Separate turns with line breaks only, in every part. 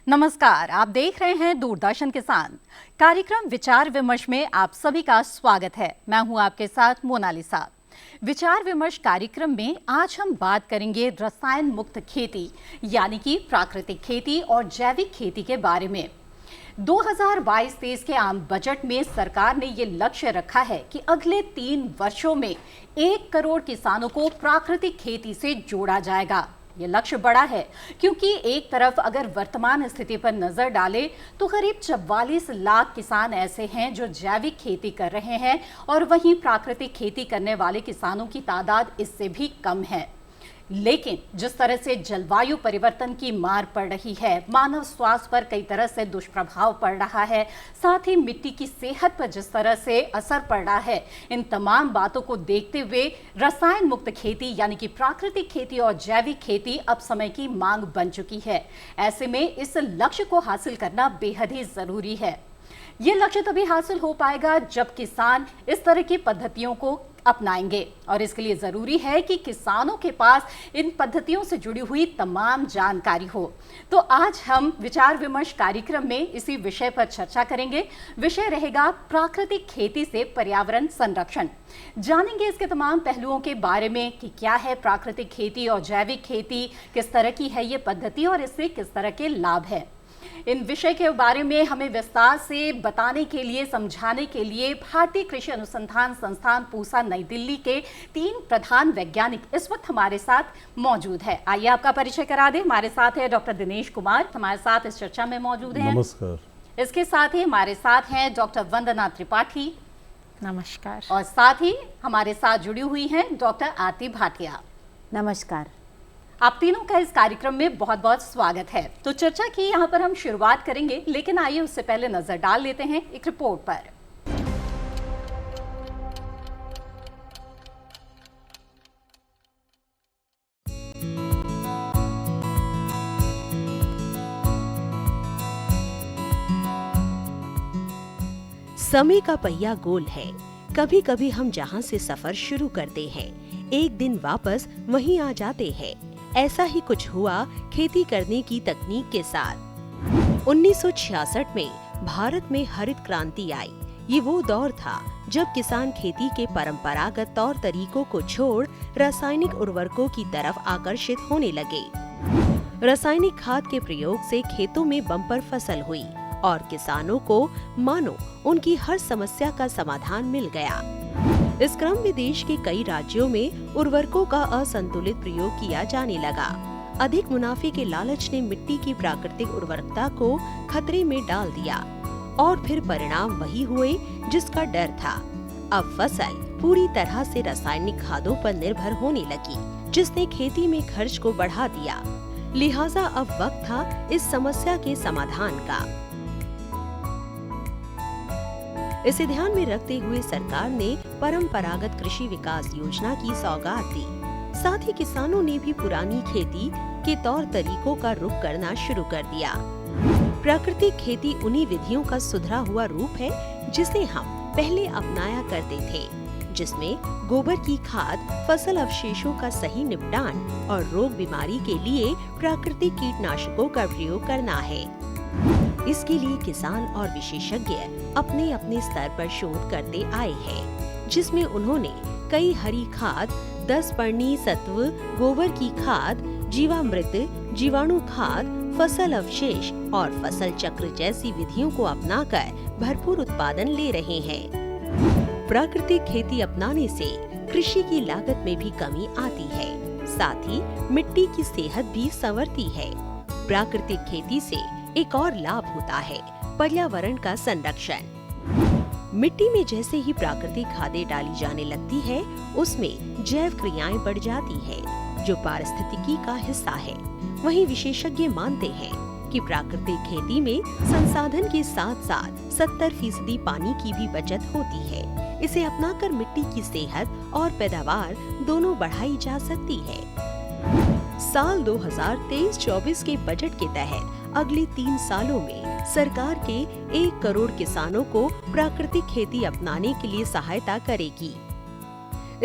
नमस्कार, आप देख रहे हैं दूरदर्शन किसान। कार्यक्रम विचार विमर्श में आप सभी का स्वागत है। मैं हूं आपके साथ मोनालिसा। विचार विमर्श कार्यक्रम में आज हम बात करेंगे रसायन मुक्त खेती यानी कि प्राकृतिक खेती और जैविक खेती के बारे में। 2022-23 के आम बजट में सरकार ने ये लक्ष्य रखा है कि अगले 3 वर्षों में 1 करोड़ किसानों को प्राकृतिक खेती से जोड़ा जाएगा। ये लक्ष्य बड़ा है क्योंकि एक तरफ अगर वर्तमान स्थिति पर नजर डालें तो करीब 44 लाख किसान ऐसे हैं जो जैविक खेती कर रहे हैं और वहीं प्राकृतिक खेती करने वाले किसानों की तादाद इससे भी कम है। लेकिन जिस तरह से जलवायु परिवर्तन की मार पड़ रही है, मानव स्वास्थ्य पर कई तरह से दुष्प्रभाव पड़ रहा है, साथ ही मिट्टी की सेहत पर जिस तरह से असर पड़ रहा है, इन तमाम बातों को देखते हुए रसायन मुक्त खेती यानी कि प्राकृतिक खेती और जैविक खेती अब समय की मांग बन चुकी है। ऐसे में इस लक्ष्य को हासिल करना बेहद ही जरूरी है। ये लक्ष्य तभी हासिल हो पाएगा जब किसान इस तरह की पद्धतियों को अपनाएंगे और इसके लिए जरूरी है कि किसानों के पास इन पद्धतियों से जुड़ी हुई तमाम जानकारी हो। तो आज हम विचार विमर्श कार्यक्रम में इसी विषय पर चर्चा करेंगे। विषय रहेगा प्राकृतिक खेती से पर्यावरण संरक्षण। जानेंगे इसके तमाम पहलुओं के बारे में कि क्या है प्राकृतिक खेती और जैविक खेती, किस तरह की है ये पद्धति और इससे किस तरह के लाभ है। इन विषय के बारे में हमें विस्तार से बताने के लिए, समझाने के लिए भारतीय कृषि अनुसंधान संस्थान पूसा नई दिल्ली के 3 प्रधान वैज्ञानिक इस वक्त हमारे साथ मौजूद है। आइए आपका परिचय करा दें। हमारे साथ है डॉक्टर दिनेश कुमार, हमारे साथ इस चर्चा में मौजूद हैं।
नमस्कार।
इसके साथ ही हमारे साथ हैं डॉक्टर वंदना त्रिपाठी।
नमस्कार।
और साथ ही हमारे साथ जुड़ी हुई हैं डॉक्टर आरती भाटिया।
नमस्कार।
आप तीनों का इस कार्यक्रम में बहुत बहुत स्वागत है। तो चर्चा की यहाँ पर हम शुरुआत करेंगे, लेकिन आइए उससे पहले नजर डाल लेते हैं एक रिपोर्ट पर।
समय का पहिया गोल है। कभी कभी हम जहाँ से सफर शुरू करते हैं, एक दिन वापस वहीं आ जाते हैं। ऐसा ही कुछ हुआ खेती करने की तकनीक के साथ। 1966 में भारत में हरित क्रांति आई। ये वो दौर था जब किसान खेती के परंपरागत तौर तरीकों को छोड़ रासायनिक उर्वरकों की तरफ आकर्षित होने लगे। रासायनिक खाद के प्रयोग से खेतों में बम्पर फसल हुई और किसानों को मानो उनकी हर समस्या का समाधान मिल गया। इस क्रम में देश के कई राज्यों में उर्वरकों का असंतुलित प्रयोग किया जाने लगा। अधिक मुनाफे के लालच ने मिट्टी की प्राकृतिक उर्वरकता को खतरे में डाल दिया और फिर परिणाम वही हुए जिसका डर था। अब फसल पूरी तरह से रासायनिक खादों पर निर्भर होने लगी, जिसने खेती में खर्च को बढ़ा दिया। लिहाजा अब वक्त था इस समस्या के समाधान का। इसे ध्यान में रखते हुए सरकार ने परंपरागत कृषि विकास योजना की सौगात दी। साथ ही किसानों ने भी पुरानी खेती के तौर तरीकों का रुख करना शुरू कर दिया। प्राकृतिक खेती उन्हीं विधियों का सुधरा हुआ रूप है जिसे हम पहले अपनाया करते थे, जिसमें गोबर की खाद, फसल अवशेषों का सही निपटान और रोग बीमारी के लिए प्राकृतिक कीटनाशकों का प्रयोग करना है। इसके लिए किसान और विशेषज्ञ अपने अपने स्तर पर शोध करते आए हैं, जिसमें उन्होंने कई हरी खाद, 10 पर्णी सत्व, गोबर की खाद, जीवामृत, जीवाणु खाद, फसल अवशेष और फसल चक्र जैसी विधियों को अपनाकर भरपूर उत्पादन ले रहे हैं। प्राकृतिक खेती अपनाने से कृषि की लागत में भी कमी आती है, साथ ही मिट्टी की सेहत भी संवरती है। प्राकृतिक खेती से एक और लाभ होता है पर्यावरण का संरक्षण। मिट्टी में जैसे ही प्राकृतिक खादें डाली जाने लगती है, उसमें जैव क्रियाएं बढ़ जाती है, जो पारिस्थितिकी का हिस्सा है। वहीं विशेषज्ञ मानते हैं कि प्राकृतिक खेती में संसाधन के साथ साथ 70% पानी की भी बचत होती है। इसे अपनाकर मिट्टी की सेहत और पैदावार दोनों बढ़ाई जा सकती है। साल 2023-24 के बजट के तहत अगले 3 सालों में सरकार के 1 करोड़ किसानों को प्राकृतिक खेती अपनाने के लिए सहायता करेगी।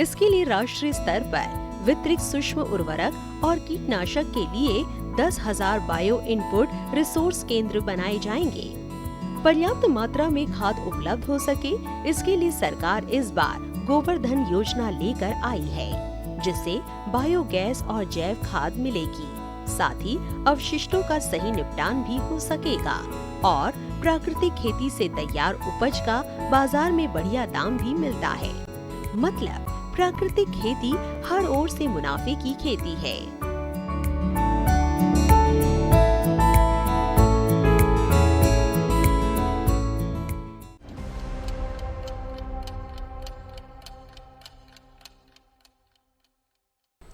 इसके लिए राष्ट्रीय स्तर पर वितरित सूक्ष्म उर्वरक और कीटनाशक के लिए 10,000 बायो इनपुट रिसोर्स केंद्र बनाए जाएंगे। पर्याप्त मात्रा में खाद उपलब्ध हो सके, इसके लिए सरकार इस बार गोवर्धन योजना लेकर आई है, जिससे बायोगैस और जैव खाद मिलेगी। साथ ही अवशिष्टों का सही निपटान भी हो सकेगा और प्राकृतिक खेती से तैयार उपज का बाजार में बढ़िया दाम भी मिलता है। मतलब प्राकृतिक खेती हर ओर से मुनाफे की खेती है।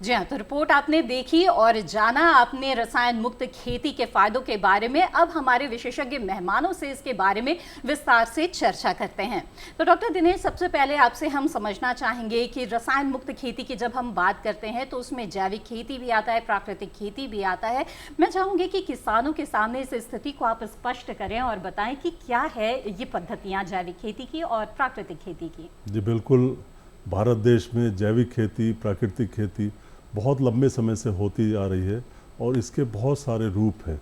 जी हाँ, तो रिपोर्ट आपने देखी और जाना आपने रसायन मुक्त खेती के फायदों के बारे में। अब हमारे विशेषज्ञ मेहमानों से इसके बारे में विस्तार से चर्चा करते हैं। तो डॉक्टर दिनेश, सबसे पहले आपसे हम समझना चाहेंगे कि रसायन मुक्त खेती की जब हम बात करते हैं तो उसमें जैविक खेती भी आता है, प्राकृतिक खेती भी आता है। मैं चाहूँगी कि किसानों के सामने इस स्थिति को आप स्पष्ट करें और बताएं कि क्या है ये पद्धतियाँ जैविक खेती की और प्राकृतिक खेती की।
जी बिल्कुल, भारत देश में जैविक खेती, प्राकृतिक खेती बहुत लंबे समय से होती आ रही है और इसके बहुत सारे रूप हैं।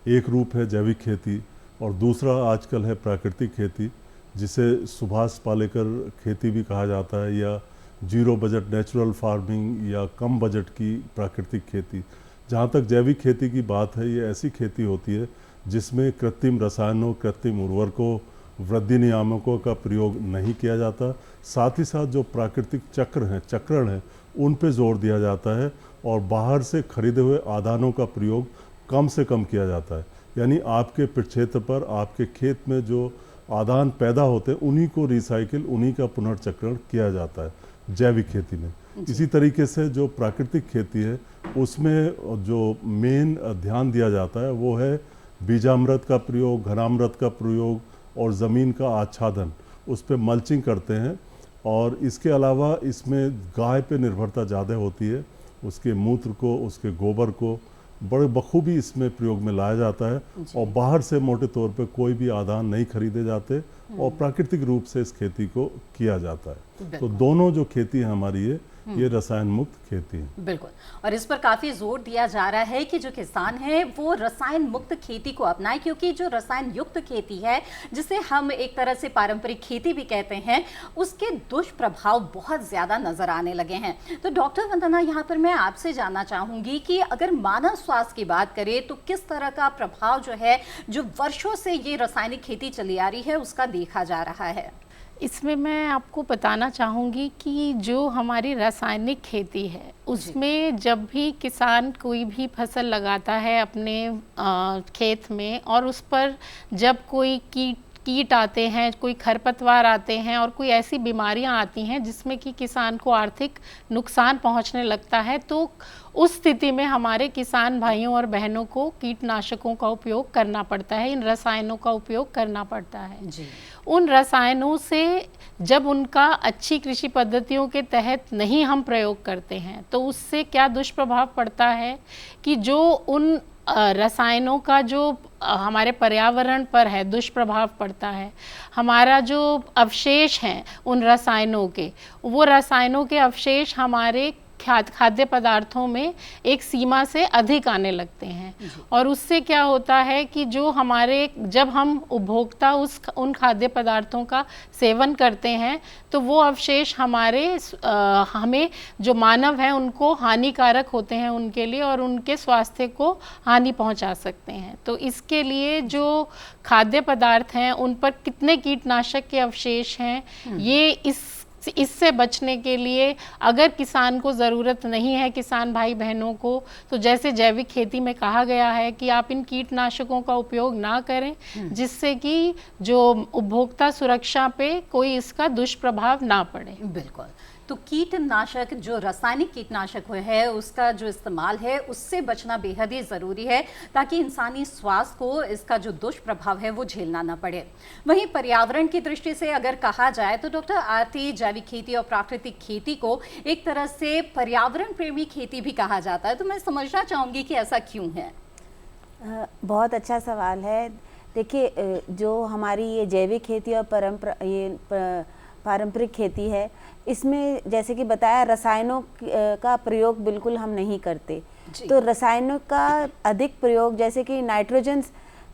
एक रूप है जैविक खेती और दूसरा आजकल है प्राकृतिक खेती, जिसे सुभाष पालेकर खेती भी कहा जाता है, या जीरो बजट नेचुरल फार्मिंग, या कम बजट की प्राकृतिक खेती। जहाँ तक जैविक खेती की बात है, ये ऐसी खेती होती है जिसमें कृत्रिम रसायनों, कृत्रिम उर्वरकों, वृद्धि नियामकों का प्रयोग नहीं किया जाता। साथ ही साथ जो प्राकृतिक चक्र हैं, चक्रण हैं, उन पे जोर दिया जाता है और बाहर से खरीदे हुए आदानों का प्रयोग कम से कम किया जाता है। यानी आपके क्षेत्र पर, आपके खेत में जो आदान पैदा होते हैं, उन्हीं को रिसाइकिल, उन्हीं का पुनर्चक्रण किया जाता है जैविक खेती में। इसी तरीके से जो प्राकृतिक खेती है, उसमें जो मेन ध्यान दिया जाता है वो है बीजामृत का प्रयोग, घनामृत का प्रयोग और ज़मीन का आच्छादन, उस पर मल्चिंग करते हैं। और इसके अलावा इसमें गाय पे निर्भरता ज़्यादा होती है, उसके मूत्र को, उसके गोबर को बड़े बखूबी इसमें प्रयोग में लाया जाता है और बाहर से मोटे तौर पे कोई भी आदान नहीं खरीदे जाते और प्राकृतिक रूप से इस खेती को किया जाता है। तो दोनों जो खेती है हमारी ये रसायन मुक्त खेती है।
बिल्कुल, और इस पर काफी जोर दिया जा रहा है कि जो किसान है वो रसायन मुक्त खेती को अपनाए, क्योंकि जो रसायन युक्त खेती है, जिसे हम एक तरह से पारंपरिक खेती भी कहते हैं, उसके दुष्प्रभाव बहुत ज्यादा नजर आने लगे हैं। तो डॉक्टर वंदना, यहाँ पर मैं आपसे जानना चाहूंगी कि अगर मानव स्वास्थ्य की बात करें तो किस तरह का प्रभाव जो है, जो वर्षों से ये रासायनिक खेती चली आ रही है, उसका देखा जा रहा है।
इसमें मैं आपको बताना चाहूँगी कि जो हमारी रासायनिक खेती है उसमें जब भी किसान कोई भी फसल लगाता है अपने खेत में, और उस पर जब कोई कीट आते हैं, कोई खरपतवार आते हैं और कोई ऐसी बीमारियां आती हैं जिसमें कि किसान को आर्थिक नुकसान पहुंचने लगता है, तो उस स्थिति में हमारे किसान भाइयों और बहनों को कीटनाशकों का उपयोग करना पड़ता है, इन रसायनों का उपयोग करना पड़ता है जी। उन रसायनों से जब उनका अच्छी कृषि पद्धतियों के तहत नहीं हम प्रयोग करते हैं तो उससे क्या दुष्प्रभाव पड़ता है कि जो उन रसायनों का जो हमारे पर्यावरण पर है दुष्प्रभाव पड़ता है। हमारा जो अवशेष हैं उन रसायनों के, वो रसायनों के अवशेष हमारे खाद्य पदार्थों में एक सीमा से अधिक आने लगते हैं और उससे क्या होता है कि जो हमारे, जब हम उपभोक्ता उन खाद्य पदार्थों का सेवन करते हैं तो वो अवशेष हमें जो मानव हैं उनको हानिकारक होते हैं उनके लिए, और उनके स्वास्थ्य को हानि पहुंचा सकते हैं। तो इसके लिए जो खाद्य पदार्थ हैं उन पर कितने कीटनाशक के अवशेष हैं, ये इससे बचने के लिए अगर किसान को ज़रूरत नहीं है, किसान भाई बहनों को, तो जैसे जैविक खेती में कहा गया है कि आप इन कीटनाशकों का उपयोग ना करें, जिससे कि जो उपभोक्ता सुरक्षा पे कोई इसका दुष्प्रभाव ना पड़े।
बिल्कुल, तो कीटनाशक, जो रासायनिक कीटनाशक है उसका जो इस्तेमाल है उससे बचना बेहद ही ज़रूरी है ताकि इंसानी स्वास्थ्य को इसका जो दुष्प्रभाव है वो झेलना ना पड़े। वहीं पर्यावरण की दृष्टि से अगर कहा जाए तो डॉक्टर आरती, जैविक खेती और प्राकृतिक खेती को एक तरह से पर्यावरण प्रेमी खेती भी कहा जाता है, तो मैं समझना चाहूँगी कि ऐसा क्यों है?
बहुत अच्छा सवाल है। देखिए, जो हमारी ये जैविक खेती और पारंपरिक खेती है, इसमें जैसे कि बताया रसायनों का प्रयोग बिल्कुल हम नहीं करते।
जी।
तो रसायनों का अधिक प्रयोग, जैसे कि नाइट्रोजन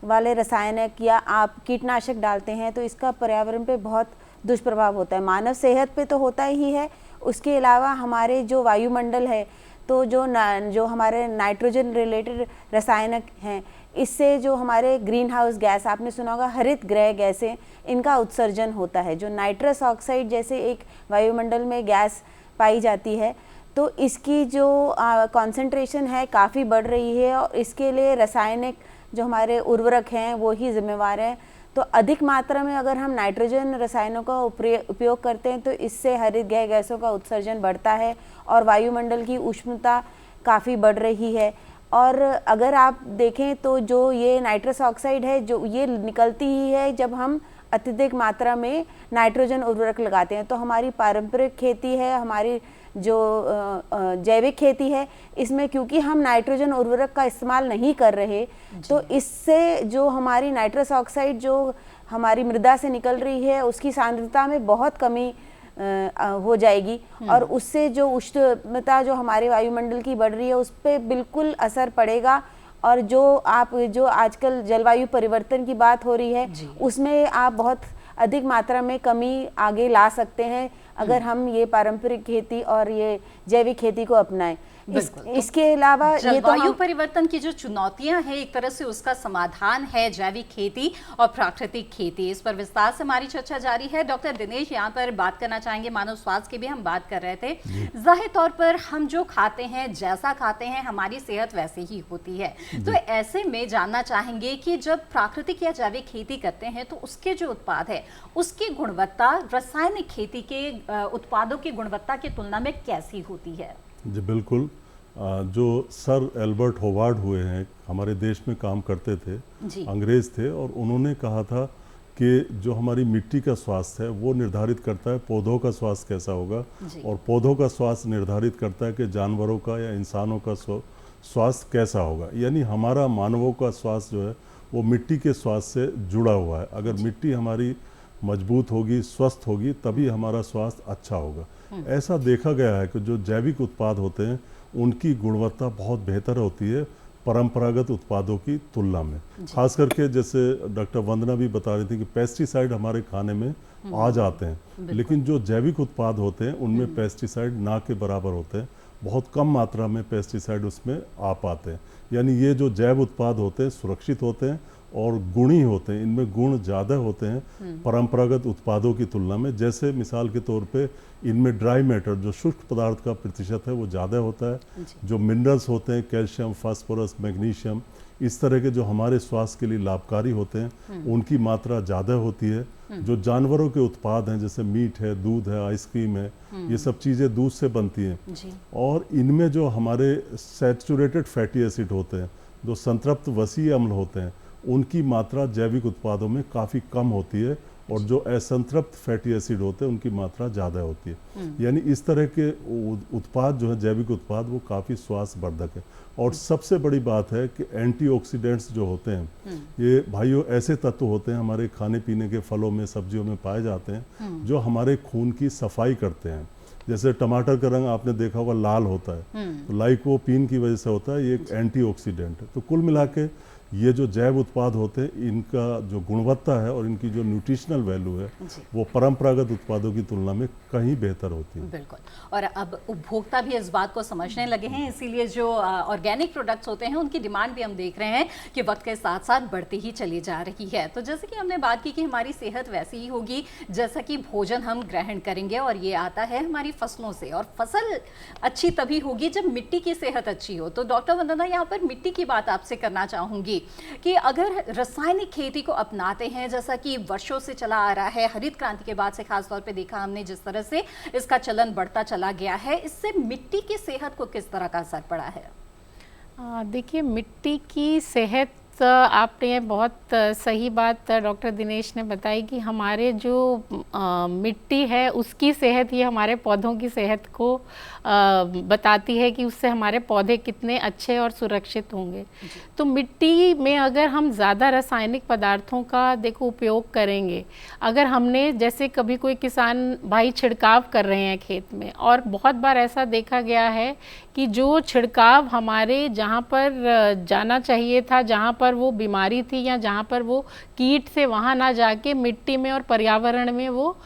वाले रासायनिक या आप कीटनाशक डालते हैं, तो इसका पर्यावरण पे बहुत दुष्प्रभाव होता है। मानव सेहत पे तो होता ही है, उसके अलावा हमारे जो वायुमंडल है, तो जो हमारे नाइट्रोजन रिलेटेड रासायनिक हैं, इससे जो हमारे ग्रीन हाउस गैस, आपने सुना होगा हरित गृह गैसें, इनका उत्सर्जन होता है। जो नाइट्रस ऑक्साइड जैसे एक वायुमंडल में गैस पाई जाती है, तो इसकी जो कॉन्सेंट्रेशन है काफ़ी बढ़ रही है, और इसके लिए रासायनिक जो हमारे उर्वरक हैं वो ही जिम्मेवार हैं। तो अधिक मात्रा में अगर हम नाइट्रोजन रसायनों का उपयोग करते हैं, तो इससे हरित गृह गैसों का उत्सर्जन बढ़ता है और वायुमंडल की उष्णता काफ़ी बढ़ रही है। और अगर आप देखें तो जो ये नाइट्रस ऑक्साइड है, जो ये निकलती ही है जब हम अत्यधिक मात्रा में नाइट्रोजन उर्वरक लगाते हैं। तो हमारी पारंपरिक खेती है, हमारी जो जैविक खेती है, इसमें क्योंकि हम नाइट्रोजन उर्वरक का इस्तेमाल नहीं कर रहे, तो इससे जो हमारी नाइट्रस ऑक्साइड जो हमारी मृदा से निकल रही है, उसकी सांद्रता में बहुत कमी हो जाएगी, और उससे जो उष्णता जो हमारे वायुमंडल की बढ़ रही है, उस पर बिल्कुल असर पड़ेगा। और जो आजकल जलवायु परिवर्तन की बात हो रही है, उसमें आप बहुत अधिक मात्रा में कमी आगे ला सकते हैं अगर हम ये पारंपरिक खेती और ये जैविक खेती को अपनाएं। इसके अलावा ये तो
जलवायु परिवर्तन की जो चुनौतियां हैं, एक तरह से उसका समाधान है जैविक खेती और प्राकृतिक खेती। इस पर विस्तार से हमारी चर्चा जारी है। डॉक्टर दिनेश यहाँ पर बात करना चाहेंगे, मानव स्वास्थ्य की भी हम बात कर रहे थे। जाहिर तौर पर हम जो खाते हैं, जैसा खाते हैं, हमारी सेहत वैसे ही होती है। तो ऐसे में जानना चाहेंगे कि जब प्राकृतिक या जैविक खेती करते हैं, तो उसके जो उत्पाद है, उसकी गुणवत्ता रासायनिक खेती के उत्पादों की गुणवत्ता की तुलना में कैसी होती है?
जी बिल्कुल। जो सर एल्बर्ट होवार्ड हुए हैं, हमारे देश में काम करते थे, अंग्रेज थे, और उन्होंने कहा था कि जो हमारी मिट्टी का स्वास्थ्य है वो निर्धारित करता है पौधों का स्वास्थ्य कैसा होगा, और पौधों का स्वास्थ्य निर्धारित करता है कि जानवरों का या इंसानों का स्वास्थ्य कैसा होगा। यानी हमारा मानवों का स्वास्थ्य जो है वो मिट्टी के स्वास्थ्य से जुड़ा हुआ है। अगर मिट्टी हमारी मजबूत होगी, स्वस्थ होगी, तभी हमारा स्वास्थ्य अच्छा होगा। ऐसा देखा गया है कि जो जैविक उत्पाद होते हैं उनकी गुणवत्ता बहुत बेहतर होती है परंपरागत उत्पादों की तुलना में। खास करके जैसे डॉक्टर वंदना भी बता रही थी कि पेस्टिसाइड हमारे खाने में आ जाते हैं, लेकिन जो जैविक उत्पाद होते हैं उनमें पेस्टिसाइड ना के बराबर होते हैं, बहुत कम मात्रा में पेस्टिसाइड उसमें आ पाते हैं। यानी ये जो जैव उत्पाद होते हैं सुरक्षित होते हैं और गुणी होते हैं, इनमें गुण ज़्यादा होते हैं परंपरागत उत्पादों की तुलना में। जैसे मिसाल के तौर पे इनमें ड्राई मैटर, जो शुष्क पदार्थ का प्रतिशत है वो ज़्यादा होता है। जो मिनरल्स होते हैं, कैल्शियम, फास्फोरस, मैग्नीशियम, इस तरह के जो हमारे स्वास्थ्य के लिए लाभकारी होते हैं, उनकी मात्रा ज़्यादा होती है। जो जानवरों के उत्पाद हैं, जैसे मीट है, दूध है, आइसक्रीम है, ये सब चीज़ें दूध से बनती हैं, और इनमें जो हमारे सैचुरेटेड फैटी एसिड होते हैं, जो संतृप्त वसीय अम्ल होते हैं, उनकी मात्रा जैविक उत्पादों में काफ़ी कम होती है, और जो असंतृप्त फैटी एसिड होते हैं उनकी मात्रा ज़्यादा होती है। यानी इस तरह के उत्पाद जो है जैविक उत्पाद वो काफ़ी स्वास्थ्यवर्धक है। और सबसे बड़ी बात है कि एंटीऑक्सीडेंट्स जो होते हैं, ये भाइयों ऐसे तत्व होते हैं हमारे खाने पीने के फलों में, सब्जियों में पाए जाते हैं, जो हमारे खून की सफाई करते हैं। जैसे टमाटर का रंग आपने देखा होगा लाल होता है, तो लाइकोपीन की वजह से होता है, ये एक एंटीऑक्सीडेंट है। तो कुल मिला के ये जो जैव उत्पाद होते हैं, इनका जो गुणवत्ता है और इनकी जो न्यूट्रिशनल वैल्यू है वो परंपरागत उत्पादों की तुलना में कहीं बेहतर होती है।
बिल्कुल। और अब उपभोक्ता भी इस बात को समझने लगे हैं, इसीलिए जो ऑर्गेनिक प्रोडक्ट्स होते हैं उनकी डिमांड भी हम देख रहे हैं कि वक्त के साथ साथ बढ़ती ही चली जा रही है। तो जैसे कि हमने बात की कि हमारी सेहत वैसी ही होगी जैसा कि भोजन हम ग्रहण करेंगे, और ये आता है हमारी फसलों से, और फसल अच्छी तभी होगी जब मिट्टी की सेहत अच्छी हो। तो डॉक्टर वंदना, यहाँ पर मिट्टी की बात आपसे करना चाहूँगी कि अगर रासायनिक खेती को अपनाते हैं, जैसा कि वर्षों से चला आ रहा है, हरित क्रांति के बाद से खास तौर पे देखा हमने जिस तरह से इसका चलन बढ़ता चला गया है, इससे मिट्टी की सेहत को किस तरह का असर पड़ा है?
देखिए, मिट्टी की सेहत आपने बहुत सही बात डॉक्टर दिनेश ने बताई कि हमारे जो मिट्टी है उसकी सेहत ही हमारे पौधों की सेहत को बताती है कि उससे हमारे पौधे कितने अच्छे और सुरक्षित होंगे। तो मिट्टी में अगर हम ज़्यादा रासायनिक पदार्थों का देखो उपयोग करेंगे, अगर हमने जैसे कभी कोई किसान भाई छिड़काव कर रहे हैं खेत में, और बहुत बार ऐसा देखा गया है कि जो छिड़काव हमारे जहाँ पर जाना चाहिए था, जहाँ पर वो बीमारी थी या जहाँ पर वो कीट से, वहाँ ना जाके मिट्टी में और पर्यावरण में वो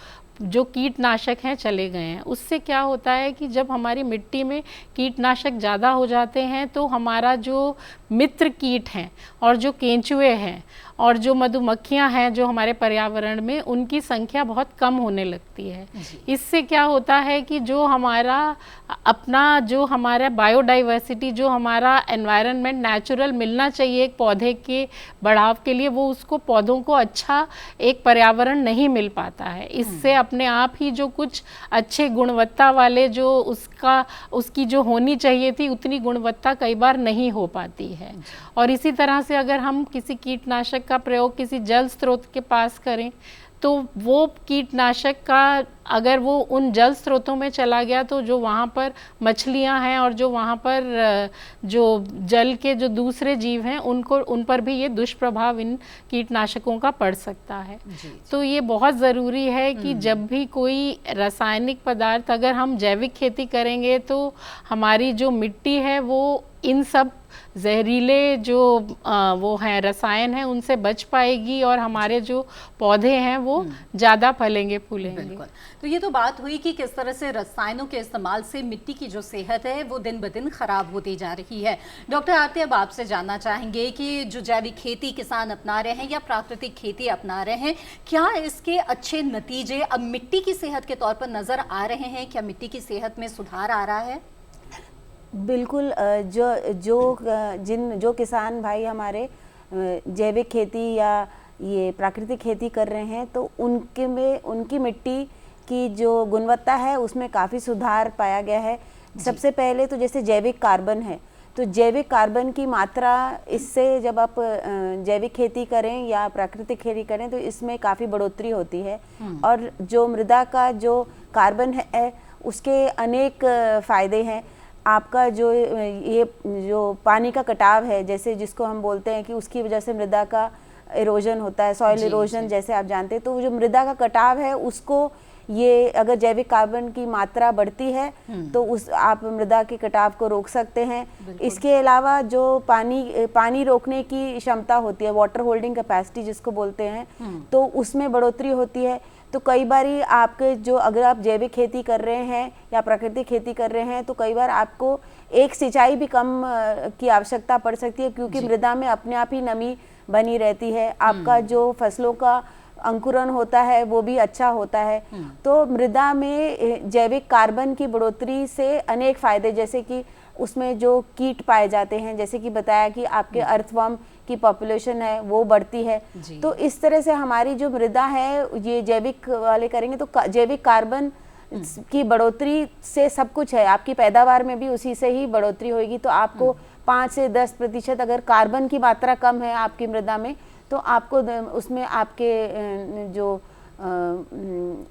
जो कीटनाशक हैं चले गए हैं। उससे क्या होता है कि जब हमारी मिट्टी में कीटनाशक ज़्यादा हो जाते हैं तो हमारा जो मित्र कीट हैं और जो केंचुए हैं और जो मधुमक्खियां हैं जो हमारे पर्यावरण में, उनकी संख्या बहुत कम होने लगती है। इससे क्या होता है कि जो हमारा अपना जो हमारा बायोडाइवर्सिटी, जो हमारा एनवायरनमेंट नेचुरल मिलना चाहिए एक पौधे के बढ़ाव के लिए, वो उसको पौधों को अच्छा एक पर्यावरण नहीं मिल पाता है। इससे अपने आप ही जो कुछ अच्छे गुणवत्ता वाले जो उसकी जो होनी चाहिए थी उतनी गुणवत्ता कई बार नहीं हो पाती है। और इसी तरह से अगर हम किसी कीटनाशक का प्रयोग किसी जल स्रोत के पास करें तो वो कीटनाशक का अगर वो उन जल स्रोतों में चला गया तो जो वहाँ पर मछलियाँ हैं और जो वहाँ पर जो जल के जो दूसरे जीव हैं उन पर भी ये दुष्प्रभाव इन कीटनाशकों का पड़ सकता है। तो ये बहुत ज़रूरी है कि जब भी कोई रासायनिक पदार्थ, अगर हम जैविक खेती करेंगे तो हमारी जो मिट्टी है वो इन सब जहरीले जो वो हैं रसायन हैं उनसे बच पाएगी और हमारे जो पौधे हैं वो ज़्यादा फलेंगे फूलेंगे।
बिल्कुल। तो ये तो बात हुई कि किस तरह से रसायनों के इस्तेमाल से मिट्टी की जो सेहत है वो दिन ब दिन खराब होती जा रही है। डॉक्टर आरती, अब आपसे जानना चाहेंगे कि जो जैविक खेती किसान अपना रहे हैं या प्राकृतिक खेती अपना रहे हैं, क्या इसके अच्छे नतीजे अब मिट्टी की सेहत के तौर पर नज़र आ रहे हैं? क्या मिट्टी की सेहत में सुधार आ रहा है?
बिल्कुल। जो किसान भाई हमारे जैविक खेती या ये प्राकृतिक खेती कर रहे हैं तो उनकी मिट्टी की जो गुणवत्ता है उसमें काफ़ी सुधार पाया गया है। सबसे पहले तो जैसे जैविक कार्बन है, तो जैविक कार्बन की मात्रा इससे जब आप जैविक खेती करें या प्राकृतिक खेती करें तो इसमें काफ़ी बढ़ोतरी होती है। और जो मृदा का जो कार्बन है उसके अनेक फ़ायदे हैं। आपका जो पानी का कटाव है, जैसे जिसको हम बोलते हैं कि उसकी वजह से मृदा का इरोजन होता है, सॉइल इरोजन जैसे आप जानते हैं, तो जो मृदा का कटाव है उसको ये अगर जैविक कार्बन की मात्रा बढ़ती है तो आप मृदा के कटाव को रोक सकते हैं। इसके अलावा जो पानी रोकने की क्षमता होती है, वाटर होल्डिंग कैपेसिटी जिसको बोलते हैं, तो उसमें बढ़ोतरी होती है। तो कई बार आपके जो अगर आप जैविक खेती कर रहे हैं या प्राकृतिक खेती कर रहे हैं तो कई बार आपको एक सिंचाई भी कम की आवश्यकता पड़ सकती है, क्योंकि मृदा में अपने आप ही नमी बनी रहती है। आपका जो फसलों का अंकुरण होता है वो भी अच्छा होता है। तो मृदा में जैविक कार्बन की बढ़ोतरी से अनेक फायदे, जैसे कि उसमें जो कीट पाए जाते हैं, जैसे कि बताया कि आपके अर्थवर्म की पॉपुलेशन है वो बढ़ती है। तो इस तरह से हमारी जो मृदा है ये जैविक वाले करेंगे तो जैविक कार्बन की बढ़ोतरी से सब कुछ है, आपकी पैदावार में भी उसी से ही बढ़ोतरी होगी। तो आपको 5 से 10% अगर कार्बन की मात्रा कम है आपकी मृदा में तो आपको उसमें आपके जो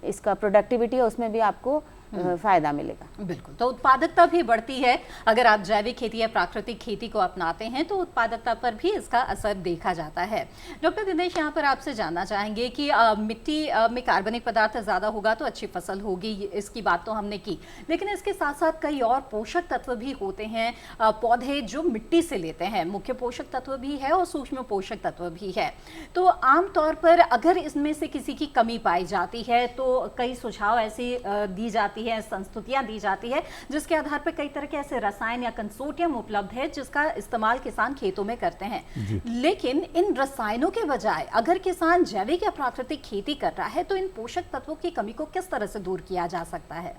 इसका प्रोडक्टिविटी है उसमें भी आपको फायदा मिलेगा।
बिल्कुल। तो उत्पादकता भी बढ़ती है। अगर आप जैविक खेती या प्राकृतिक खेती को अपनाते हैं तो उत्पादकता पर भी इसका असर देखा जाता है। डॉक्टर दिनेश, यहाँ पर आपसे जानना चाहेंगे कि मिट्टी में कार्बनिक पदार्थ ज़्यादा होगा तो अच्छी फसल होगी, इसकी बात तो हमने की, लेकिन इसके साथ साथ कई और पोषक तत्व भी होते हैं पौधे जो मिट्टी से लेते हैं। मुख्य पोषक तत्व भी है और सूक्ष्म पोषक तत्व भी है। तो आमतौर पर अगर इसमें से किसी की कमी पाई जाती है तो कई सुझाव ऐसी दी जाती है, संस्तुतियां दी जाती है, जिसके आधार पर कई तरह के ऐसे रसायन या कंसोर्टियम उपलब्ध है जिसका इस्तेमाल किसान खेतों में करते हैं। लेकिन इन रसायनों के बजाय अगर किसान जैविक या प्राकृतिक खेती कर रहा है तो इन पोषक तत्वों की कमी को किस तरह से दूर किया जा सकता है?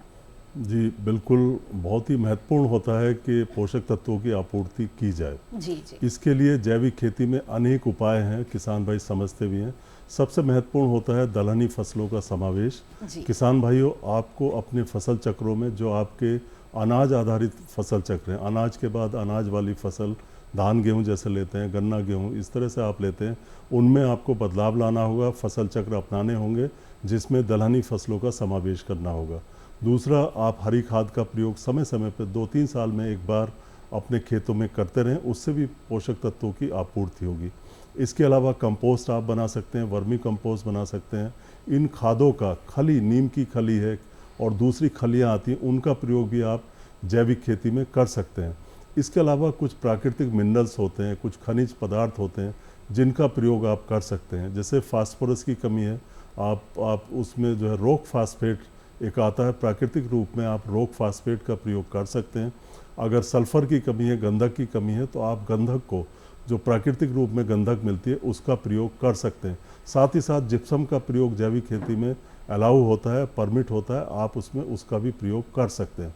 जी बिल्कुल, बहुत ही महत्वपूर्ण होता है कि पोषक तत्वों की आपूर्ति की जाए।
जी।
इसके लिए जैविक खेती में अनेक उपाय हैं, किसान भाई समझते भी हैं। सबसे महत्वपूर्ण होता है दलहनी फसलों का समावेश। किसान भाइयों, आपको अपने फसल चक्रों में जो आपके अनाज आधारित फसल चक्र हैं, अनाज के बाद अनाज वाली फसल धान गेहूँ जैसे लेते हैं, गन्ना गेहूँ इस तरह से आप लेते हैं, उनमें आपको बदलाव लाना होगा, फसल चक्र अपनाने होंगे जिसमें दलहनी फसलों का समावेश करना होगा। दूसरा, आप हरी खाद का प्रयोग समय समय पर 2-3 साल में एक बार अपने खेतों में करते रहें, उससे भी पोषक तत्वों की आपूर्ति होगी। इसके अलावा कंपोस्ट आप बना सकते हैं, वर्मी कंपोस्ट बना सकते हैं। इन खादों का खली, नीम की खली है और दूसरी खलियाँ आती हैं, उनका प्रयोग भी आप जैविक खेती में कर सकते हैं। इसके अलावा कुछ प्राकृतिक मिनरल्स होते हैं, कुछ खनिज पदार्थ होते हैं जिनका प्रयोग आप कर सकते हैं। जैसे फास्फोरस की कमी है, आप उसमें जो है रॉक फास्फेट एक आता है, प्राकृतिक रूप में आप रॉक फास्फेट का प्रयोग कर सकते हैं। अगर सल्फ़र की कमी है, गंधक की कमी है, तो आप गंधक को, जो प्राकृतिक रूप में गंधक मिलती है, उसका प्रयोग कर सकते हैं। साथ ही साथ जिप्सम का प्रयोग जैविक खेती में अलाउ होता है, परमिट होता है, आप उसमें उसका भी प्रयोग कर सकते हैं।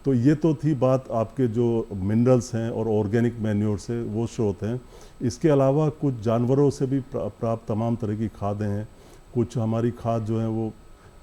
तो ये तो थी बात आपके जो मिनरल्स हैं और ऑर्गेनिक मैन्योर से वो स्रोत हैं। इसके अलावा कुछ जानवरों से भी प्राप्त तमाम तरह की खादें हैं। कुछ हमारी खाद जो है वो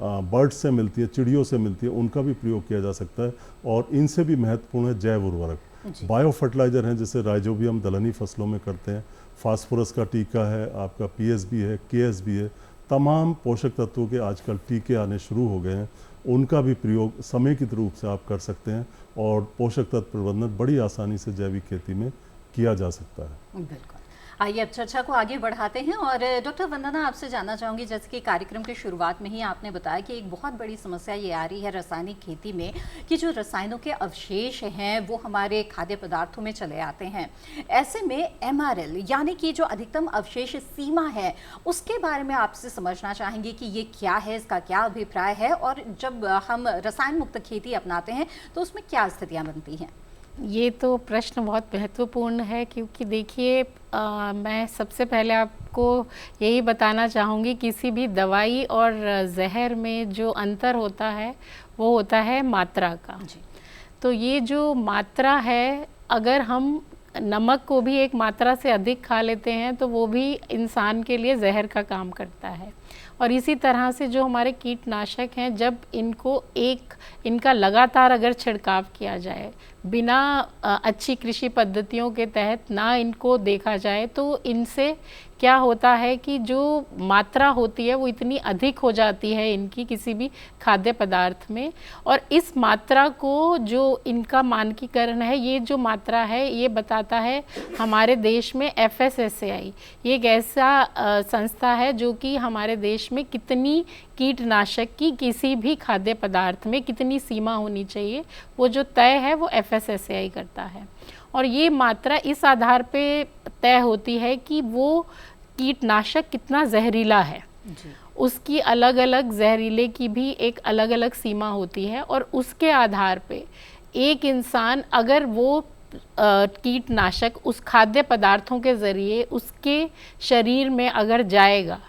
बर्ड्स से मिलती है, चिड़ियों से मिलती है, उनका भी प्रयोग किया जा सकता है। और इनसे भी महत्वपूर्ण है जैव उर्वरक। बायो फर्टिलाइज़र हैं, जैसे राइजोबियम दलहनी फसलों में करते हैं, फास्फोरस का टीका है, आपका पीएसबी है, केएसबी है, तमाम पोषक तत्वों के आजकल टीके आने शुरू हो गए हैं, उनका भी प्रयोग समेकित रूप से आप कर सकते हैं और पोषक तत्व प्रबंधन बड़ी आसानी से जैविक खेती में किया जा सकता है।
बिल्कुल। आइए अब चर्चा को आगे बढ़ाते हैं और डॉक्टर वंदना, आपसे जानना चाहूँगी, जैसे कि कार्यक्रम की शुरुआत में ही आपने बताया कि एक बहुत बड़ी समस्या ये आ रही है रासायनिक खेती में कि जो रसायनों के अवशेष हैं वो हमारे खाद्य पदार्थों में चले आते हैं। ऐसे में MRL यानी कि जो अधिकतम अवशेष सीमा है, उसके बारे में आपसे समझना चाहेंगे कि ये क्या है, इसका क्या अभिप्राय है और जब हम रसायन मुक्त खेती अपनाते हैं तो उसमें क्या स्थितियाँ बनती हैं?
ये तो प्रश्न बहुत महत्वपूर्ण है, क्योंकि देखिए मैं सबसे पहले आपको यही बताना चाहूँगी, किसी भी दवाई और जहर में जो अंतर होता है वो होता है मात्रा का। तो ये जो मात्रा है, अगर हम नमक को भी एक मात्रा से अधिक खा लेते हैं तो वो भी इंसान के लिए जहर का काम करता है। और इसी तरह से जो हमारे कीटनाशक हैं, जब इनका लगातार अगर छिड़काव किया जाए, बिना अच्छी कृषि पद्धतियों के तहत ना इनको देखा जाए, तो इनसे क्या होता है कि जो मात्रा होती है वो इतनी अधिक हो जाती है इनकी किसी भी खाद्य पदार्थ में। और इस मात्रा को, जो इनका मानकीकरण है, ये जो मात्रा है ये बताता है हमारे देश में FSSAI, ये एक ऐसा संस्था है जो कि हमारे देश में कितनी कीटनाशक की किसी भी खाद्य पदार्थ में कितनी सीमा होनी चाहिए, वो जो तय है वो FSSAI करता है। और ये मात्रा इस आधार पे तय होती है कि वो कीटनाशक कितना जहरीला है। उसकी अलग अलग जहरीले की भी एक अलग अलग सीमा होती है और उसके आधार पे एक इंसान अगर वो कीटनाशक उस खाद्य पदार्थों के ज़रिए उसके शरीर में अगर जाएगा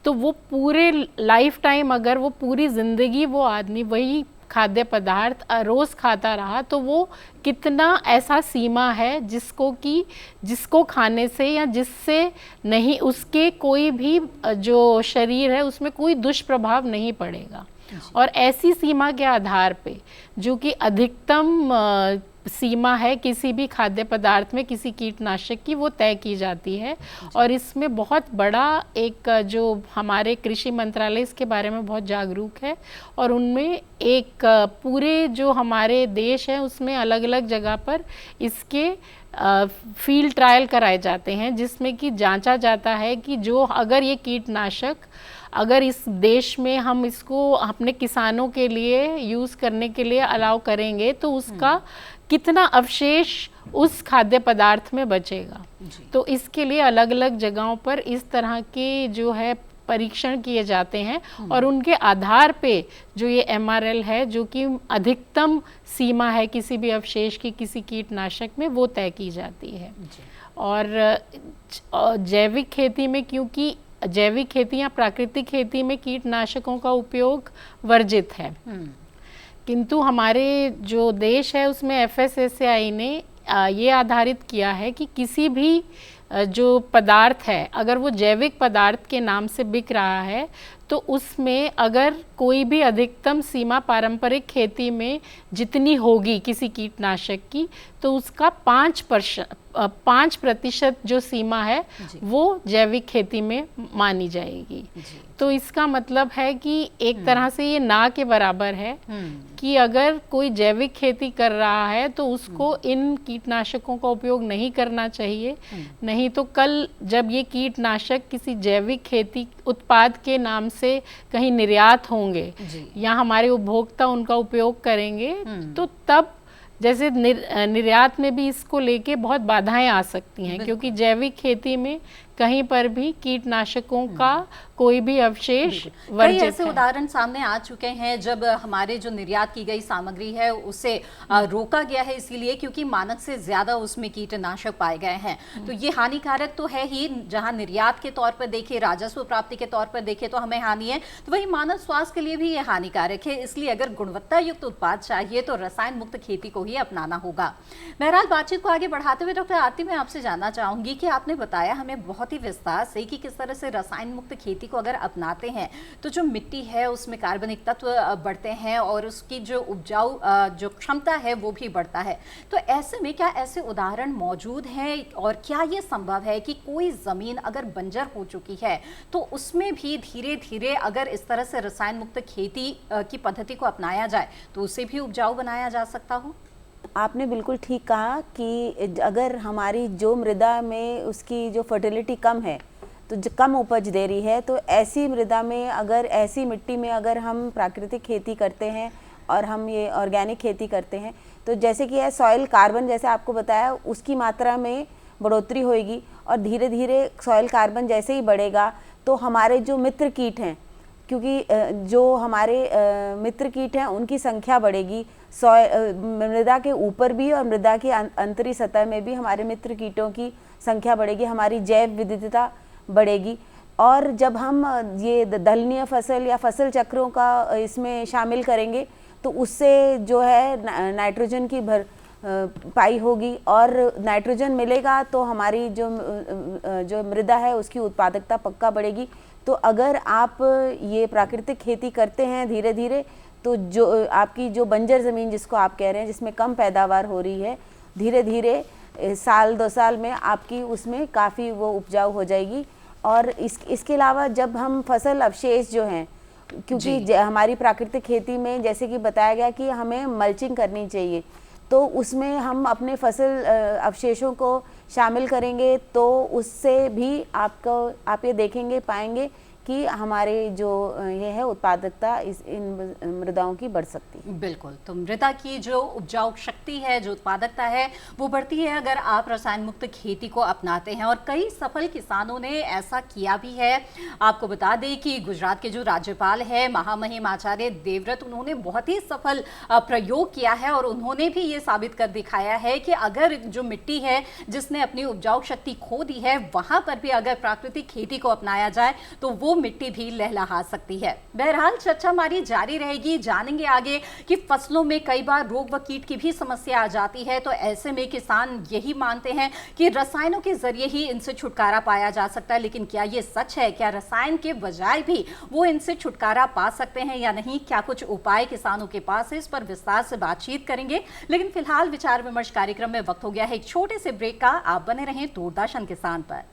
तो वो पूरे लाइफ टाइम, अगर वो पूरी ज़िंदगी वो आदमी वही खाद्य पदार्थ रोज़ खाता रहा, तो वो कितना ऐसा सीमा है जिसको खाने से या जिससे नहीं उसके कोई भी जो शरीर है उसमें कोई दुष्प्रभाव नहीं पड़ेगा। और ऐसी सीमा के आधार पे, जो कि अधिकतम सीमा है किसी भी खाद्य पदार्थ में किसी कीटनाशक की, वो तय की जाती है। और इसमें बहुत बड़ा एक जो हमारे कृषि मंत्रालय इसके बारे में बहुत जागरूक है और उनमें एक पूरे जो हमारे देश है उसमें अलग अलग जगह पर इसके फील्ड ट्रायल कराए जाते हैं, जिसमें कि जांचा जाता है कि जो अगर ये कीटनाशक अगर इस देश में हम इसको अपने किसानों के लिए यूज़ करने के लिए अलाउ करेंगे तो उसका कितना अवशेष उस खाद्य पदार्थ में बचेगा। तो इसके लिए अलग अलग जगहों पर इस तरह के जो है परीक्षण किए जाते हैं और उनके आधार पे जो ये MRL है, जो कि अधिकतम सीमा है किसी भी अवशेष की किसी कीटनाशक में, वो तय की जाती है। और जैविक खेती में, क्योंकि जैविक खेती या प्राकृतिक खेती में कीटनाशकों का उपयोग वर्जित है, किंतु हमारे जो देश है उसमें FSSAI ने ये आधारित किया है कि किसी भी जो पदार्थ है अगर वो जैविक पदार्थ के नाम से बिक रहा है तो उसमें अगर कोई भी अधिकतम सीमा पारंपरिक खेती में जितनी होगी किसी कीटनाशक की, तो उसका 5% जो सीमा है वो जैविक खेती में मानी जाएगी। तो इसका मतलब है कि एक तरह से ये ना के बराबर है कि अगर कोई जैविक खेती कर रहा है तो उसको इन कीटनाशकों का उपयोग नहीं करना चाहिए। नहीं तो कल जब ये कीटनाशक किसी जैविक खेती उत्पाद के नाम से कहीं निर्यात होंगे या हमारे उपभोक्ता उनका उपयोग करेंगे तो तब जैसे निर्यात में भी इसको लेके बहुत बाधाएं आ सकती हैं, क्योंकि जैविक खेती में कहीं पर भी कीटनाशकों का कोई भी अवशेष
कई ऐसे उदाहरण सामने आ चुके हैं जब हमारे जो निर्यात की गई सामग्री है उसे रोका गया है इसीलिए क्योंकि मानक से ज्यादा उसमें कीटनाशक पाए गए हैं। तो ये हानिकारक तो है ही, जहां निर्यात के तौर पर देखें, राजस्व प्राप्ति के तौर पर देखें तो हमें हानि है, तो वही मानव स्वास्थ्य के लिए भी ये हानिकारक है। इसलिए अगर गुणवत्ता युक्त उत्पाद चाहिए तो रसायन मुक्त खेती को ही अपनाना होगा। बहरहाल बातचीत को आगे बढ़ाते हुए डॉक्टर आरती, मैं आपसे जानना चाहूंगी कि आपने बताया हमें बहुत ही विस्तार से कि किस तरह से रसायन मुक्त खेती को अगर अपनाते हैं तो जो मिट्टी है उसमें कार्बनिक तत्व बढ़ते हैं और उसकी जो उपजाऊ जो क्षमता है वो भी बढ़ता है। तो ऐसे में क्या ऐसे उदाहरण मौजूद हैं और क्या ये संभव है कि कोई ज़मीन अगर बंजर हो चुकी है तो उसमें भी धीरे धीरे अगर इस तरह से रसायन मुक्त खेती की पद्धति को अपनाया जाए तो उसे भी उपजाऊ बनाया जा सकता हो?
आपने बिल्कुल ठीक कहा कि अगर हमारी जो मृदा में उसकी जो फर्टिलिटी कम है तो जो कम उपज दे रही है, तो ऐसी मृदा में अगर ऐसी मिट्टी में अगर हम प्राकृतिक खेती करते हैं और हम ये ऑर्गेनिक खेती करते हैं तो जैसे कि है सॉइल कार्बन, जैसे आपको बताया, उसकी मात्रा में बढ़ोतरी होगी और धीरे धीरे सॉइल कार्बन जैसे ही बढ़ेगा तो हमारे जो मित्र कीट हैं, क्योंकि जो हमारे मित्र कीट हैं उनकी संख्या बढ़ेगी, मृदा के ऊपर भी और मृदा की अंतरी सतह में भी हमारे मित्र कीटों की संख्या बढ़ेगी, हमारी जैव विविधता बढ़ेगी। और जब हम ये दलनीय फसल या फसल चक्रों का इसमें शामिल करेंगे तो उससे जो है नाइट्रोजन की पाई होगी और नाइट्रोजन मिलेगा तो हमारी जो मृदा है उसकी उत्पादकता पक्का बढ़ेगी। तो अगर आप ये प्राकृतिक खेती करते हैं धीरे धीरे तो जो आपकी जो बंजर ज़मीन जिसको आप कह रहे हैं जिसमें कम पैदावार हो रही है, धीरे धीरे साल 2 साल में आपकी उसमें काफ़ी वो उपजाऊ हो जाएगी। और इसके अलावा जब हम फसल अवशेष जो हैं, क्योंकि हमारी प्राकृतिक खेती में जैसे कि बताया गया कि हमें मल्चिंग करनी चाहिए, तो उसमें हम अपने फसल अवशेषों को शामिल करेंगे तो उससे भी आप ये देखेंगे पाएंगे कि हमारे जो ये है उत्पादकता इन मृदाओं की बढ़ सकती है।
बिल्कुल, तो मृदा की जो उपजाऊ शक्ति है, जो उत्पादकता है वो बढ़ती है अगर आप रसायन मुक्त खेती को अपनाते हैं और कई सफल किसानों ने ऐसा किया भी है। आपको बता दें कि गुजरात के जो राज्यपाल है महामहिम आचार्य देवव्रत, उन्होंने बहुत ही सफल प्रयोग किया है और उन्होंने भी ये साबित कर दिखाया है कि अगर जो मिट्टी है जिसने अपनी उपजाऊ शक्ति खो दी है वहां पर भी अगर प्राकृतिक खेती को अपनाया जाए तो वो मिट्टी भी लहलहा सकती है। बहरहाल चर्चा हमारी जारी रहेगी, जानेंगे आगे कि फसलों में कई बार रोग व कीट की भी समस्या आ जाती है, तो ऐसे में किसान यही मानते हैं कि रसायनों के जरिए ही इनसे छुटकारा पाया जा सकता है। लेकिन क्या ये सच है? क्या रसायन के बजाय भी वो इनसे छुटकारा पा सकते हैं या नहीं? क्या कुछ उपाय किसानों के पास है? इस पर विस्तार से बातचीत करेंगे। लेकिन फिलहाल विचार विमर्श कार्यक्रम में वक्त हो गया है एक छोटे से ब्रेक का। आप बने रहें दूरदर्शन किसान पर।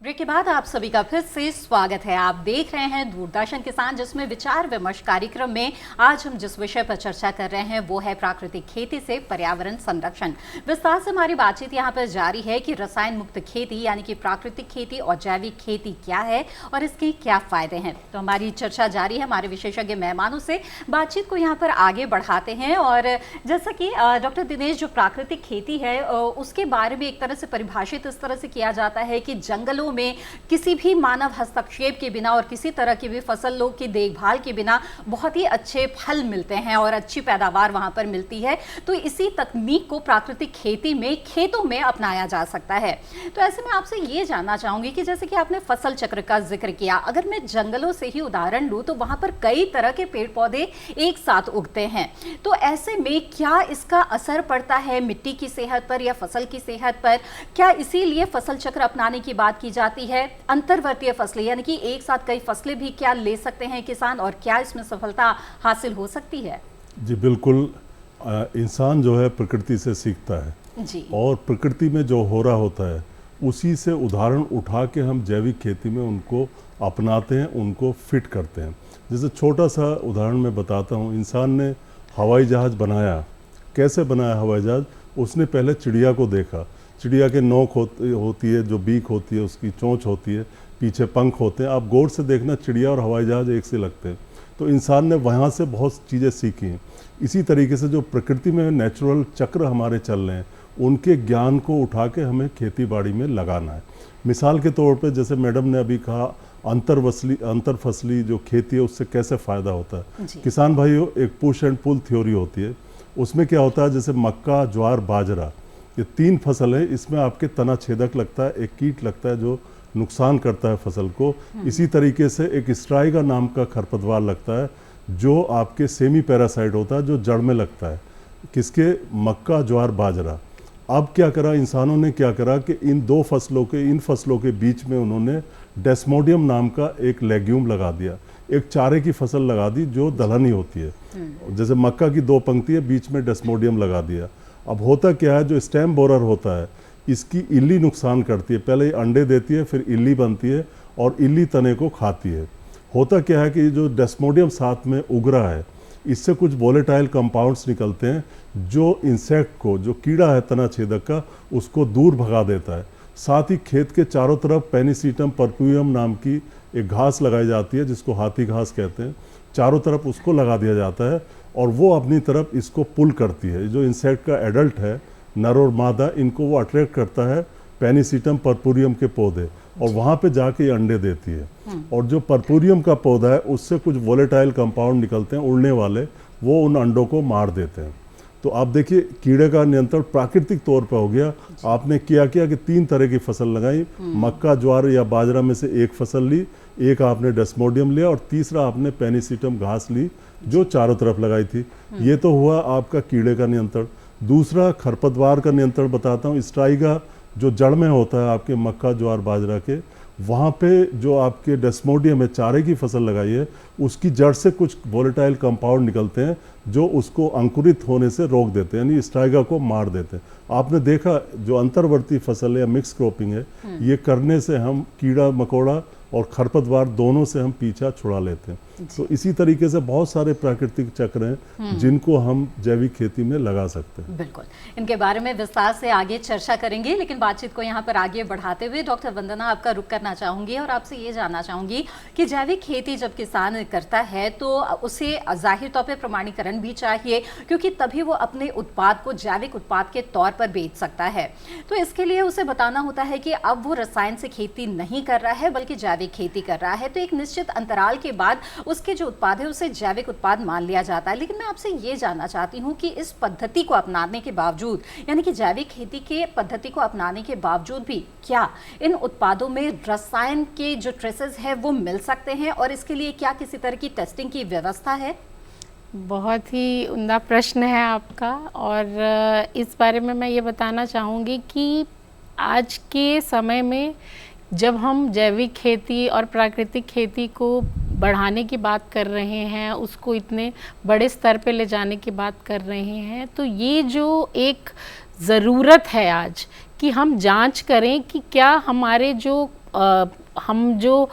ब्रेक के बाद आप सभी का फिर से स्वागत है। आप देख रहे हैं दूरदर्शन किसान, जिसमें विचार विमर्श कार्यक्रम में आज हम जिस विषय पर चर्चा कर रहे हैं वो है प्राकृतिक खेती से पर्यावरण संरक्षण। विस्तार से हमारी बातचीत यहाँ पर जारी है कि रसायन मुक्त खेती यानी कि प्राकृतिक खेती और जैविक खेती क्या है और इसके क्या फायदे हैं। तो हमारी चर्चा जारी है हमारे विशेषज्ञ मेहमानों से। बातचीत को यहाँ पर आगे बढ़ाते हैं और जैसा कि डॉक्टर दिनेश, जो प्राकृतिक खेती है उसके बारे में एक तरह से परिभाषित इस तरह से किया जाता है कि जंगलों में किसी भी मानव हस्तक्षेप के बिना और किसी तरह की भी फसलों की देखभाल के बिना बहुत ही अच्छे फल मिलते हैं और अच्छी पैदावार वहां पर मिलती है। तो इसी तकनीक को प्राकृतिक खेती में खेतों में अपनाया जा सकता है। तो ऐसे में आपसे ये जानना चाहूंगी कि जैसे कि आपने फसल चक्र का जिक्र किया, अगर मैं जंगलों से ही उदाहरण लूं तो वहां पर कई तरह के पेड़ पौधे एक साथ उगते हैं। तो ऐसे में क्या इसका असर पड़ता है मिट्टी की सेहत पर या फसल की सेहत पर? क्या इसीलिए फसल चक्र अपनाने की बात की जाती है अंतर्वर्तीय फसलें, यानी कि एक साथ कई फसलें भी क्या ले सकते हैं किसान और क्या इसमें सफलता हासिल हो सकती है?
जी बिल्कुल, इंसान जो है प्रकृति से सीखता है
जी।
और प्रकृति में जो हो रहा होता है उसी से उदाहरण उठा के हम जैविक खेती में उनको अपनाते हैं, उनको फिट करते हैं। जैसे छोटा सा उदाहरण मैं बताता हूँ, इंसान ने हवाई जहाज़ बनाया। कैसे बनाया हवाई जहाज़? उसने पहले चिड़िया को देखा। चिड़िया के नोक होती है, जो बीक होती है, उसकी चोंच होती है, पीछे पंख होते हैं। आप गौर से देखना, चिड़िया और हवाई जहाज़ एक से लगते हैं। तो इंसान ने वहाँ से बहुत चीज़ें सीखी हैं। इसी तरीके से जो प्रकृति में नेचुरल चक्र हमारे चल रहे हैं, उनके ज्ञान को उठा के हमें खेती बाड़ी में लगाना है। मिसाल के तौर पे जैसे मैडम ने अभी कहा, अंतर फसली जो खेती है उससे कैसे फ़ायदा होता है। किसान भाइयों, एक पुश एंड पुल थ्योरी होती है। उसमें क्या होता है, जैसे मक्का, ज्वार, बाजरा, ये 3 फसल है। इसमें आपके तना छेदक लगता है, एक कीट लगता है जो नुकसान करता है फसल को। इसी तरीके से एक स्ट्राइगा नाम का खरपतवार लगता है जो आपके सेमी पैरासाइट होता है, जो जड़ में लगता है। किसके? मक्का, ज्वार, बाजरा। अब क्या करा इंसानों ने, क्या करा कि इन फसलों के बीच में उन्होंने डेस्मोडियम नाम का एक लेग्यूम लगा दिया, एक चारे की फसल लगा दी जो दलहनी होती है। जैसे मक्का की 2 पंक्ति है, बीच में डेस्मोडियम लगा दिया। अब होता क्या है, जो स्टेम बोरर होता है इसकी इल्ली नुकसान करती है। पहले ये अंडे देती है, फिर इल्ली बनती है और इल्ली तने को खाती है। होता क्या है कि जो डेस्मोडियम साथ में उग रहा है, इससे कुछ वोलेटाइल कंपाउंड्स निकलते हैं जो इंसेक्ट को, जो कीड़ा है तना छेदक का, उसको दूर भगा देता है। साथ ही खेत के चारों तरफ पेनिसिटम परपुयम नाम की एक घास लगाई जाती है जिसको हाथी घास कहते हैं। चारों तरफ उसको लगा दिया जाता है और वो अपनी तरफ इसको पुल करती है। जो इंसेक्ट का एडल्ट है, नर और मादा, इनको वो अट्रैक्ट करता है पेनिसिटम परपुरियम के पौधे, और वहाँ पे जाके ये अंडे देती है। और जो परपुरियम का पौधा है उससे कुछ वोलेटाइल कंपाउंड निकलते हैं उड़ने वाले, वो उन अंडों को मार देते हैं। तो आप देखिए, कीड़े का नियंत्रण प्राकृतिक तौर पर हो गया। आपने क्या किया कि 3 तरह की फसल लगाई, मक्का, ज्वार या बाजरा में से एक फसल ली, एक आपने डेस्मोडियम लिया और तीसरा आपने पेनिसिटम घास ली जो चारों तरफ लगाई थी। ये तो हुआ आपका कीड़े का नियंत्रण। दूसरा खरपतवार का नियंत्रण बताता हूँ। स्ट्राइगा जो जड़ में होता है आपके मक्का, ज्वार, बाजरा के, वहाँ पे जो आपके डेस्मोडियम है, चारे की फसल लगाई है, उसकी जड़ से कुछ वोलेटाइल कंपाउंड निकलते हैं जो उसको अंकुरित होने से रोक देते हैं, यानी स्ट्राइगा को मार देते हैं। आपने देखा जो अंतर्वर्ती फसल है या मिक्स क्रॉपिंग है, ये करने से हम कीड़ा मकोड़ा और खरपतवार दोनों से हम पीछा छुड़ा लेते हैं। तो इसी तरीके से बहुत सारे प्राकृतिक चक्र हैं जिनको हम जैविक खेती में लगा सकते हैं।
बिल्कुल, इनके बारे में विस्तार से आगे चर्चा करेंगे, लेकिन बातचीत को यहाँ पर आगे बढ़ाते हुए डॉक्टर वंदना, आपका रुख करना चाहूँगी और आपसे ये जानना चाहूँगी कि जैविक खेती जब किसान करता है तो उसे जाहिर तौर पर प्रमाणीकरण भी चाहिए, क्योंकि तभी वो अपने उत्पाद को जैविक उत्पाद के तौर पर बेच सकता है। तो इसके लिए उसे बताना होता है कि अब वो रसायन से खेती नहीं कर रहा है बल्कि जैविक खेती कर रहा है। तो एक निश्चित अंतराल के बाद उसके जो उत्पाद है उसे जैविक उत्पाद मान लिया जाता है। लेकिन मैं आपसे ये जानना चाहती हूँ कि इस पद्धति को अपनाने के बावजूद, यानी कि जैविक खेती के पद्धति को अपनाने के बावजूद भी क्या इन उत्पादों में रसायन के जो ट्रेसेस है वो मिल सकते हैं, और इसके लिए क्या किसी तरह की टेस्टिंग की व्यवस्था है?
बहुत ही उम्दा प्रश्न है आपका, और इस बारे में मैं ये बताना चाहूँगी कि आज के समय में जब हम जैविक खेती और प्राकृतिक खेती को बढ़ाने की बात कर रहे हैं, उसको इतने बड़े स्तर पे ले जाने की बात कर रहे हैं, तो ये जो एक ज़रूरत है आज कि हम जांच करें कि क्या हमारे हम जो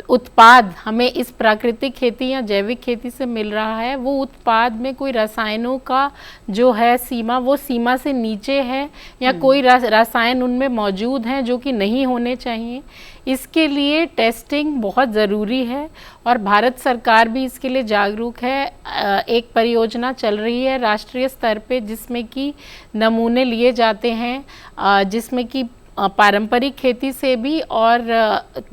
उत्पाद हमें इस प्राकृतिक खेती या जैविक खेती से मिल रहा है, वो उत्पाद में कोई रसायनों का जो है सीमा, वो सीमा से नीचे है या कोई रसायन उनमें मौजूद हैं जो कि नहीं होने चाहिए। इसके लिए टेस्टिंग बहुत ज़रूरी है और भारत सरकार भी इसके लिए जागरूक है। एक परियोजना चल रही है राष्ट्रीय स्तर पे जिसमें कि नमूने लिए जाते हैं, जिसमें कि पारंपरिक खेती से भी और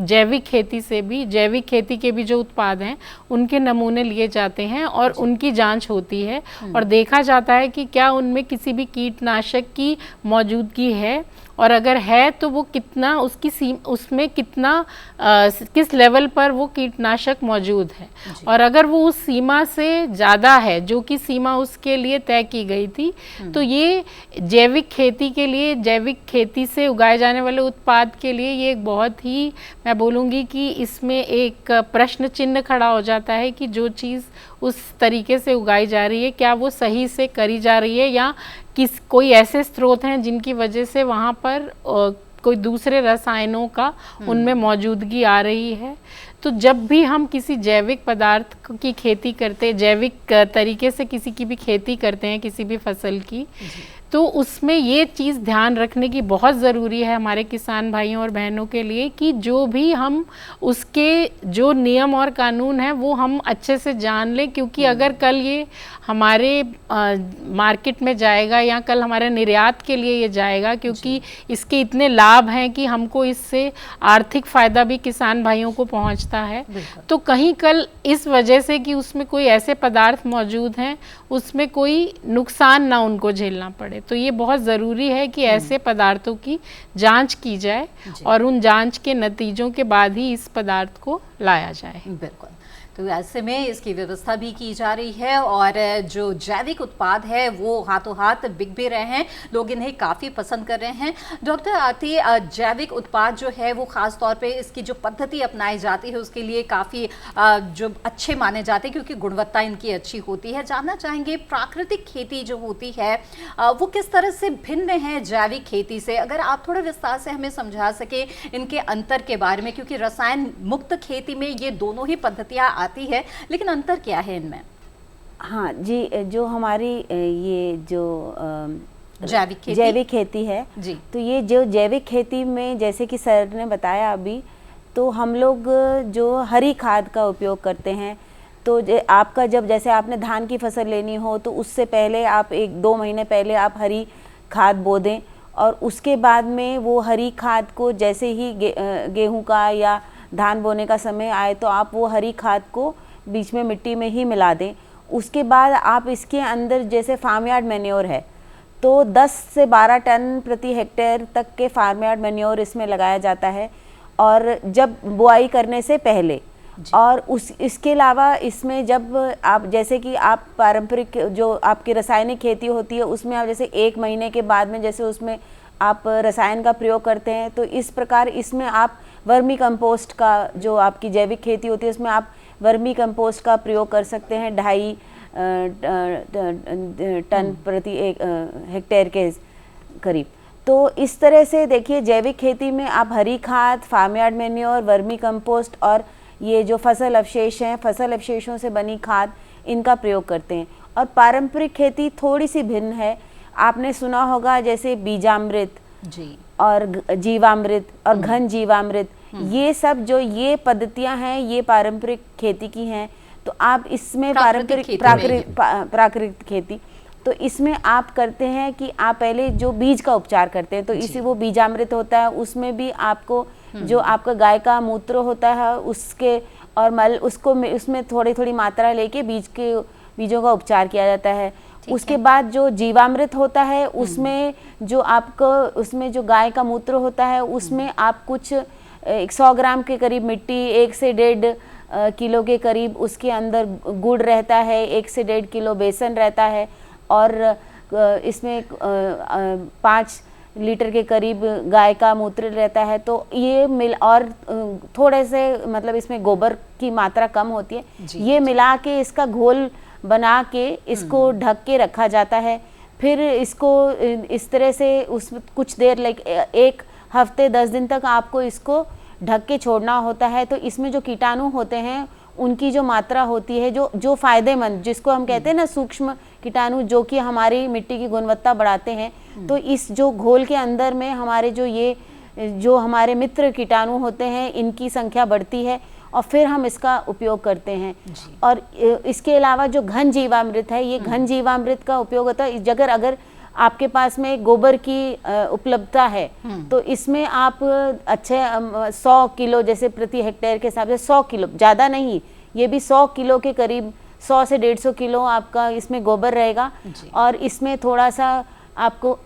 जैविक खेती से भी, जैविक खेती के भी जो उत्पाद हैं उनके नमूने लिए जाते हैं और उनकी जांच होती है और देखा जाता है कि क्या उनमें किसी भी कीटनाशक की मौजूदगी है और अगर है तो वो कितना उसमें कितना किस लेवल पर वो कीटनाशक मौजूद है, और अगर वो उस सीमा से ज़्यादा है जो कि सीमा उसके लिए तय की गई थी, तो ये जैविक खेती के लिए, जैविक खेती से उगाए जाने वाले उत्पाद के लिए ये एक बहुत ही, मैं बोलूँगी कि इसमें एक प्रश्न चिन्ह खड़ा हो जाता है कि जो चीज़ उस तरीके से उगाई जा रही है क्या वो सही से करी जा रही है, या कोई ऐसे स्रोत हैं जिनकी वजह से वहाँ पर कोई दूसरे रसायनों का उनमें मौजूदगी आ रही है। तो जब भी हम किसी जैविक पदार्थ की खेती करते, जैविक तरीके से किसी की भी खेती करते हैं किसी भी फसल की, तो उसमें ये चीज़ ध्यान रखने की बहुत ज़रूरी है हमारे किसान भाइयों और बहनों के लिए कि जो भी हम उसके जो नियम और कानून हैं वो हम अच्छे से जान लें, क्योंकि अगर कल ये हमारे मार्केट में जाएगा या कल हमारे निर्यात के लिए ये जाएगा, क्योंकि इसके इतने लाभ हैं कि हमको इससे आर्थिक फ़ायदा भी किसान भाइयों को पहुंचता है, तो कहीं कल इस वजह से कि उसमें कोई ऐसे पदार्थ मौजूद हैं उसमें कोई नुकसान ना उनको झेलना पड़े। तो ये बहुत ज़रूरी है कि ऐसे पदार्थों की जांच की जाए और उन जांच के नतीजों के बाद ही इस पदार्थ को लाया जाए।
बिल्कुल, तो ऐसे में इसकी व्यवस्था भी की जा रही है और जो जैविक उत्पाद है वो हाथों हाथ बिक भी रहे हैं, लोग इन्हें काफ़ी पसंद कर रहे हैं। डॉक्टर आरती, जैविक उत्पाद जो है वो ख़ास तौर पे इसकी जो पद्धति अपनाई जाती है उसके लिए काफ़ी जो अच्छे माने जाते हैं क्योंकि गुणवत्ता इनकी अच्छी होती है। जानना चाहेंगे प्राकृतिक खेती जो होती है वो किस तरह से भिन्न है जैविक खेती से, अगर आप थोड़ा विस्तार से हमें समझा सके इनके अंतर के बारे में, क्योंकि रसायन मुक्त खेती में ये दोनों ही पद्धतियाँ आती है, लेकिन अंतर क्या है इनमें?
हाँ जी, जो हमारी ये जो
जैविक खेती
है
जी,
तो ये जो जैविक खेती में जैसे कि सर ने बताया अभी, तो हम लोग जो हरी खाद का उपयोग करते हैं, तो आपका जब जैसे आपने धान की फसल लेनी हो तो उससे पहले आप 1-2 महीने पहले आप हरी खाद बो दें, और उसके बाद में वो हरी खाद को जैसे ही गेहूं का या धान बोने का समय आए तो आप वो हरी खाद को बीच में मिट्टी में ही मिला दें। उसके बाद आप इसके अंदर जैसे फार्म यार्ड मैन्योर है तो 10 से 12 टन प्रति हेक्टेयर तक के फार्म यार्ड मैन्योर इसमें लगाया जाता है, और जब बुआई करने से पहले, और इसके अलावा इसमें जब आप जैसे कि आप पारंपरिक जो आपकी रासायनिक खेती होती है उसमें आप जैसे 1 महीने के बाद में जैसे उसमें आप रसायन का प्रयोग करते हैं, तो इस प्रकार इसमें आप वर्मी कंपोस्ट का, जो आपकी जैविक खेती होती है उसमें आप वर्मी कंपोस्ट का प्रयोग कर सकते हैं 2.5 टन प्रति हेक्टेयर के करीब। तो इस तरह से देखिए जैविक खेती में आप हरी खाद, farm yard manure, vermicompost और ये जो फसल अवशेष हैं, फसल अवशेषों से बनी खाद, इनका प्रयोग करते हैं। और पारंपरिक खेती थोड़ी सी भिन्न है। आपने सुना होगा जैसे बीजामृत
जी
और जीवामृत और घन जीवामृत, ये सब जो ये पद्धतियां हैं ये पारंपरिक खेती की हैं। तो आप इसमें प्राकृतिक खेती, तो इसमें आप करते हैं कि आप पहले जो बीज का उपचार करते हैं, तो इसी वो बीजामृत होता है, उसमें भी आपको जो आपका गाय का मूत्र होता है उसके और मल उसको उसमें थोड़ी थोड़ी मात्रा लेके बीजों का उपचार किया जाता है। उसके बाद जो जीवामृत होता है उसमें जो आपको उसमें जो गाय का मूत्र होता है उसमें आप कुछ 100 ग्राम के करीब मिट्टी, 1 से 1.5 किलो के करीब उसके अंदर गुड़ रहता है, 1 से 1.5 किलो बेसन रहता है, और इसमें 5 लीटर के करीब गाय का मूत्र रहता है। तो ये मिल और थोड़े से मतलब इसमें गोबर की मात्रा कम होती है, ये मिला के इसका घोल बना के इसको ढक के रखा जाता है। फिर इसको इस तरह से उस कुछ देर लाइक 1 हफ्ते 10 दिन तक आपको इसको ढक के छोड़ना होता है। तो इसमें जो कीटाणु होते हैं उनकी जो मात्रा होती है जो फायदेमंद, जिसको हम कहते हैं ना सूक्ष्म कीटाणु, जो कि हमारी मिट्टी की गुणवत्ता बढ़ाते हैं, तो इस जो घोल के अंदर में हमारे जो हमारे मित्र कीटाणु होते हैं इनकी संख्या बढ़ती है और फिर हम इसका उपयोग करते हैं। और इसके अलावा जो घन जीवामृत है, ये घन जीवामृत का उपयोग होता है अगर आपके पास में गोबर की उपलब्धता है तो इसमें आप अच्छे 100 किलो जैसे प्रति हेक्टेयर के हिसाब से 100 किलो, ज़्यादा नहीं, ये भी 100 किलो के करीब 100 से 150 किलो आपका इसमें गोबर रहेगा। और इसमें थोड़ा सा आपको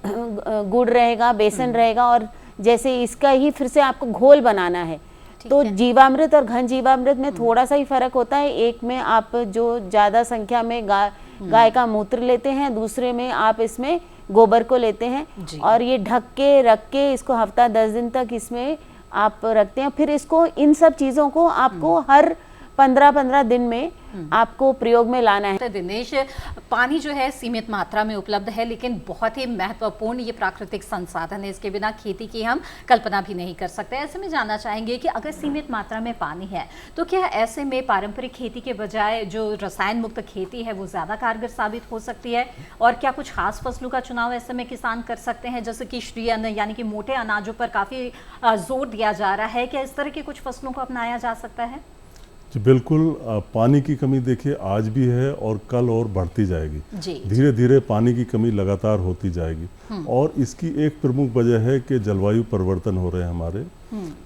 गुड़ रहेगा, बेसन रहेगा, और जैसे इसका ही फिर से आपको घोल बनाना है। तो जीवामृत और घन जीवामृत में थोड़ा सा ही फर्क होता है। एक में आप जो ज़्यादा संख्या में गाय का मूत्र लेते हैं, दूसरे में आप इसमें गोबर को लेते हैं, और ये ढक के रख के इसको हफ्ता 10 दिन तक इसमें आप रखते हैं। फिर इसको, इन सब चीज़ों को आपको हर 15-15 दिन में आपको प्रयोग में लाना है।
तो दिनेश, पानी जो है सीमित मात्रा में उपलब्ध है, लेकिन बहुत ही महत्वपूर्ण ये प्राकृतिक संसाधन है, इसके बिना खेती की हम कल्पना भी नहीं कर सकते। ऐसे में जानना चाहेंगे कि अगर सीमित मात्रा में पानी है तो क्या ऐसे में पारंपरिक खेती के बजाय जो रसायन मुक्त खेती है वो ज़्यादा कारगर साबित हो सकती है, और क्या कुछ खास फसलों का चुनाव ऐसे में किसान कर सकते हैं, जैसे कि श्री अन्न यानी कि मोटे अनाजों पर काफ़ी जोर दिया जा रहा है, क्या इस तरह की कुछ फसलों को अपनाया जा सकता है?
जी बिल्कुल। पानी की कमी देखिए आज भी है और कल और बढ़ती जाएगी। धीरे धीरे पानी की कमी लगातार होती जाएगी, और इसकी एक प्रमुख वजह है कि जलवायु परिवर्तन हो रहे हैं हमारे।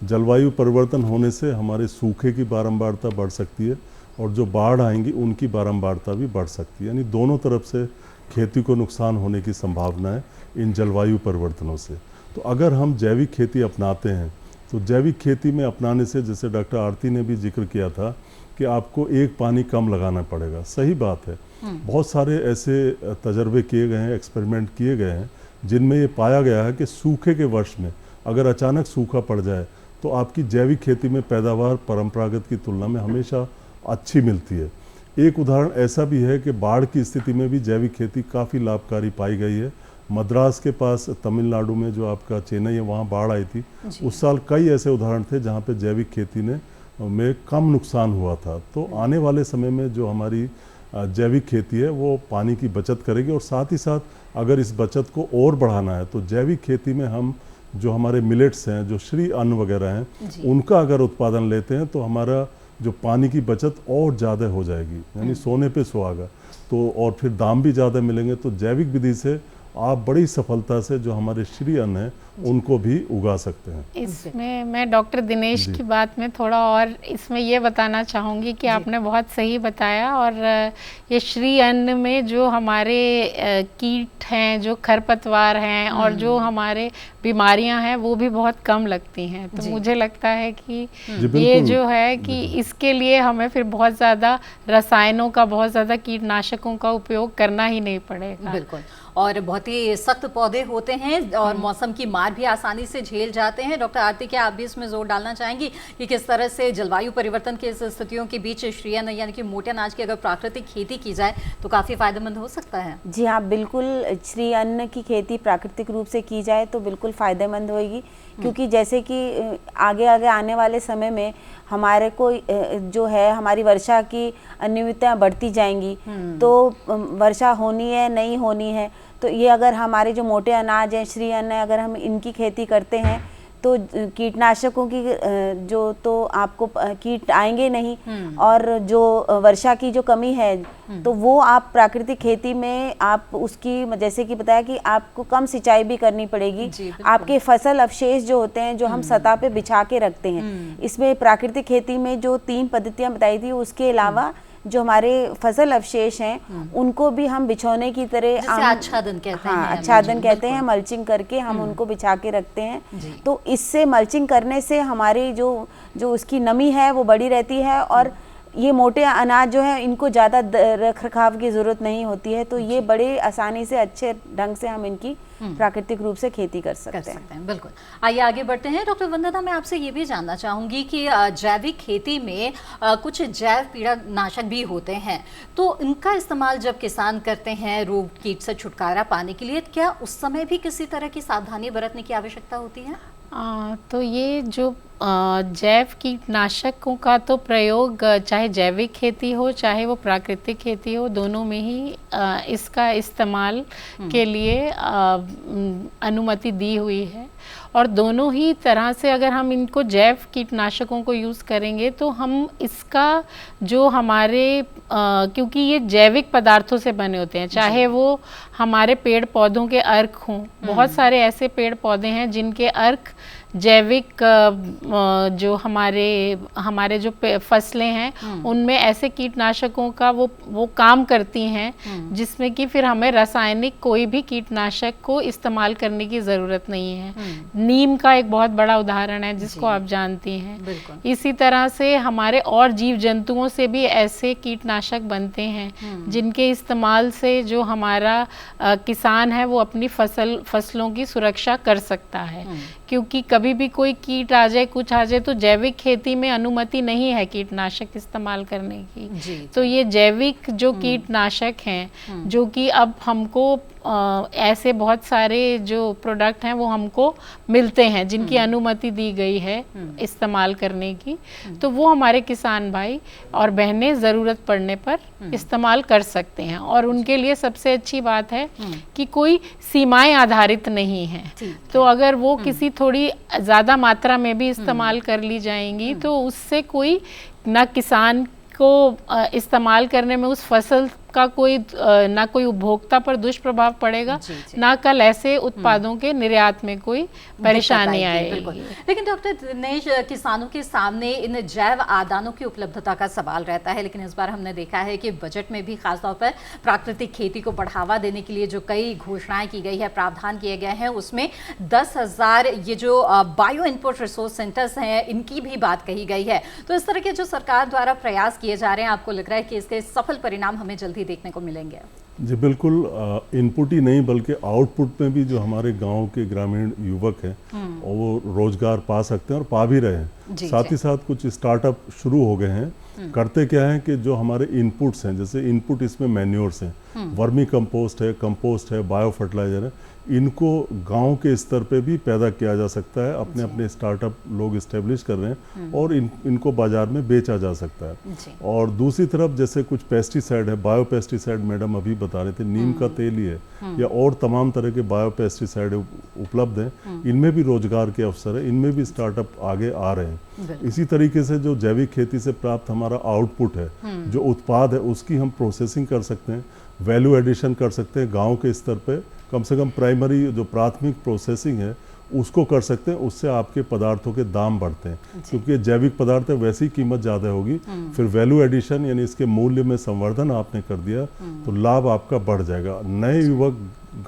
जलवायु परिवर्तन होने से हमारे सूखे की बारंबारता बढ़ सकती है, और जो बाढ़ आएंगी उनकी बारंबारता भी बढ़ सकती है। यानी दोनों तरफ से खेती को नुकसान होने की संभावना है इन जलवायु परिवर्तनों से। तो अगर हम जैविक खेती अपनाते हैं तो जैविक खेती में अपनाने से, जैसे डॉक्टर आरती ने भी जिक्र किया था कि आपको एक पानी कम लगाना पड़ेगा, सही बात है। बहुत सारे ऐसे तजर्बे किए गए हैं, एक्सपेरिमेंट किए गए हैं, जिनमें ये पाया गया है कि सूखे के वर्ष में अगर अचानक सूखा पड़ जाए तो आपकी जैविक खेती में पैदावार परंपरागत की तुलना में हमेशा अच्छी मिलती है। एक उदाहरण ऐसा भी है कि बाढ़ की स्थिति में भी जैविक खेती काफ़ी लाभकारी पाई गई है। मद्रास के पास तमिलनाडु में जो आपका चेन्नई है, वहाँ बाढ़ आई थी, उस साल कई ऐसे उदाहरण थे जहाँ पे जैविक खेती में कम नुकसान हुआ था। तो आने वाले समय में जो हमारी जैविक खेती है वो पानी की बचत करेगी, और साथ ही साथ अगर इस बचत को और बढ़ाना है तो जैविक खेती में हम जो हमारे मिलेट्स हैं, जो श्री अन्न वगैरह हैं, उनका अगर उत्पादन लेते हैं तो हमारा जो पानी की बचत और ज़्यादा हो जाएगी, यानी सोने पे सुहागा। तो और फिर दाम भी ज़्यादा मिलेंगे। तो जैविक विधि से आप बड़ी सफलता से जो हमारे श्री अन्न है उनको भी उगा सकते हैं।
इसमें मैं डॉक्टर दिनेश की बात में थोड़ा और इसमें ये बताना चाहूँगी कि आपने बहुत सही बताया, और ये श्री अन्न में जो हमारे कीट हैं, जो खरपतवार हैं, और जो हमारे बीमारियां हैं वो भी बहुत कम लगती हैं। तो मुझे लगता है कि ये जो है कि इसके लिए हमें फिर बहुत ज़्यादा रसायनों का, बहुत ज़्यादा कीटनाशकों का उपयोग करना ही नहीं पड़ेगा।
बिल्कुल। और बहुत ही सख्त पौधे होते हैं और मौसम की मार भी आसानी से झेल जाते हैं। डॉक्टर आरती, क्या आप भी इसमें जोर डालना चाहेंगी कि किस तरह से जलवायु परिवर्तन की स्थितियों के बीच श्री अन्न यानी कि मोटे अनाज की अगर प्राकृतिक खेती की जाए तो काफ़ी फायदेमंद हो सकता है? जी
हाँ, बिल्कुल। श्री अन्न की खेती प्राकृतिक रूप से की जाए तो बिल्कुल फ़ायदेमंद होगी, क्योंकि जैसे कि आगे आगे आने वाले समय में हमारे को जो है हमारी वर्षा की अनियमितताएं बढ़ती जाएंगी। तो वर्षा होनी है, नहीं होनी है, तो ये अगर हमारे जो मोटे अनाज हैं, श्री अन्न है, अगर हम इनकी खेती करते हैं तो कीटनाशकों की जो तो आपको कीट आएंगे नहीं, और जो वर्षा की जो कमी है तो वो आप प्राकृतिक खेती में आप उसकी, जैसे कि बताया कि आपको कम सिंचाई भी करनी पड़ेगी। आपके फसल अवशेष जो होते हैं, जो हम सतह पे बिछा के रखते हैं, इसमें प्राकृतिक खेती में जो 3 पद्धतियां बताई थी, उसके अलावा जो हमारे फसल अवशेष हैं उनको भी हम बिछौने की तरह
आच्छादन कहते हैं।
हाँ, आच्छादन कहते हैं। मल्चिंग करके हम उनको बिछा के रखते हैं। तो इससे मल्चिंग करने से हमारी जो उसकी नमी है वो बड़ी रहती है, और ये मोटे अनाज जो है इनको ज़्यादा रख रखाव की ज़रूरत नहीं होती है। तो ये बड़े आसानी से, अच्छे ढंग से हम इनकी प्राकृतिक रूप से खेती कर सकते हैं।
बिल्कुल। आइए आगे बढ़ते हैं। डॉक्टर वंदना, मैं आपसे ये भी जानना चाहूँगी कि जैविक खेती में कुछ जैव कीटनाशक भी होते हैं, तो इनका इस्तेमाल जब किसान करते हैं रोग कीट से छुटकारा पाने के लिए, क्या उस समय भी किसी तरह की सावधानी बरतने की आवश्यकता होती है?
तो ये जो जैव कीटनाशकों का तो प्रयोग चाहे जैविक खेती हो चाहे वो प्राकृतिक खेती हो, दोनों में ही इसका इस्तेमाल के लिए अनुमति दी हुई है। और दोनों ही तरह से अगर हम इनको जैव कीटनाशकों को यूज़ करेंगे तो हम इसका जो हमारे क्योंकि ये जैविक पदार्थों से बने होते हैं, चाहे वो हमारे पेड़ पौधों के अर्क हों, बहुत सारे ऐसे पेड़ पौधे हैं जिनके अर्क जैविक जो हमारे जो फसलें हैं उनमें ऐसे कीटनाशकों का वो काम करती हैं जिसमें कि फिर हमें रासायनिक कोई भी कीटनाशक को इस्तेमाल करने की ज़रूरत नहीं है। नीम का एक बहुत बड़ा उदाहरण है जिसको आप जानती हैं। इसी तरह से हमारे और जीव जंतुओं से भी ऐसे कीटनाशक बनते हैं जिनके इस्तेमाल से जो हमारा किसान है वो अपनी फसलों की सुरक्षा कर सकता है। क्योंकि कभी भी कोई कीट आ जाए, कुछ आ जाए, तो जैविक खेती में अनुमति नहीं है कीटनाशक इस्तेमाल करने की। तो ये जैविक जो कीटनाशक हैं जो कि अब हमको ऐसे बहुत सारे जो प्रोडक्ट हैं वो हमको मिलते हैं जिनकी अनुमति दी गई है इस्तेमाल करने की, तो वो हमारे किसान भाई और बहनें ज़रूरत पड़ने पर इस्तेमाल कर सकते हैं। और उनके लिए सबसे अच्छी बात है कि कोई सीमाएं आधारित नहीं है, तो अगर वो किसी थोड़ी ज़्यादा मात्रा में भी इस्तेमाल कर ली जाएंगी तो उससे कोई ना किसान को इस्तेमाल करने में उस फसल का ना कोई उपभोक्ता पर दुष्प्रभाव पड़ेगा, ना कल ऐसे उत्पादों के निर्यात में कोई परेशानी आएगी।
लेकिन डॉक्टर दिनेश, किसानों के सामने इन जैव आदानों की उपलब्धता का सवाल रहता है, लेकिन इस बार हमने देखा है कि बजट में भी खासतौर पर प्राकृतिक खेती को बढ़ावा देने के लिए जो कई घोषणाएं की गई है, प्रावधान किए गए हैं, उसमें 10,000 ये जो बायो इनपुट रिसोर्स सेंटर्स हैं इनकी भी बात कही गई है। तो इस तरह के जो सरकार द्वारा प्रयास किए जा रहे हैं, आपको लग रहा है कि इसके सफल परिणाम हमें जल्दी देखने को मिलेंगे?
जी बिल्कुल, इनपुट ही नहीं बल्कि आउटपुट में भी जो हमारे गांव के ग्रामीण युवक हैं और वो रोजगार पा सकते हैं और पा भी रहे हैं। साथ ही साथ कुछ स्टार्टअप शुरू हो गए हैं। करते क्या है कि जो हमारे इनपुट्स हैं, जैसे इनपुट इसमें मैन्योर्स हैं, वर्मी कंपोस्ट है, बायो फर्टिलाइजर है, इनको गांव के स्तर पे भी पैदा किया जा सकता है। अपने अपने स्टार्टअप लोग इस्टेब्लिश कर रहे हैं और इनको बाजार में बेचा जा सकता है। और दूसरी तरफ जैसे कुछ पेस्टिसाइड है, बायो पेस्टिसाइड मैडम अभी बता रहे थे, नीम का तेल ही है या और तमाम तरह के बायो पेस्टिसाइड उपलब्ध हैं, इनमें भी रोजगार के अवसर है, इनमें भी स्टार्टअप आगे आ रहे हैं। इसी तरीके से जो जैविक खेती से प्राप्त हमारा आउटपुट है, जो उत्पाद है, उसकी हम प्रोसेसिंग कर सकते हैं, वैल्यू एडिशन कर सकते हैं। गाँव के स्तर पर कम से कम प्राइमरी जो प्राथमिक प्रोसेसिंग है उसको कर सकते हैं, उससे आपके पदार्थों के दाम बढ़ते हैं, क्योंकि जैविक पदार्थ है वैसी कीमत ज़्यादा होगी। फिर वैल्यू एडिशन यानी इसके मूल्य में संवर्धन आपने कर दिया तो लाभ आपका बढ़ जाएगा। नए युवक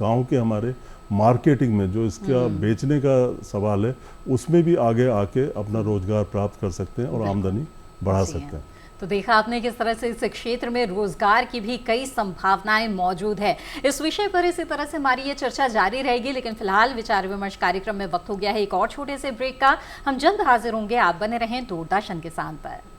गांव के हमारे मार्केटिंग में जो इसका बेचने का सवाल है उसमें भी आगे आके अपना रोजगार प्राप्त कर सकते हैं और आमदनी बढ़ा सकते हैं।
तो देखा आपने किस तरह से इस क्षेत्र में रोजगार की भी कई संभावनाएं मौजूद है। इस विषय पर इसी तरह से हमारी ये चर्चा जारी रहेगी, लेकिन फिलहाल विचार विमर्श कार्यक्रम में वक्त हो गया है एक और छोटे से ब्रेक का। हम जल्द हाजिर होंगे, आप बने रहें दूरदर्शन किसान पर।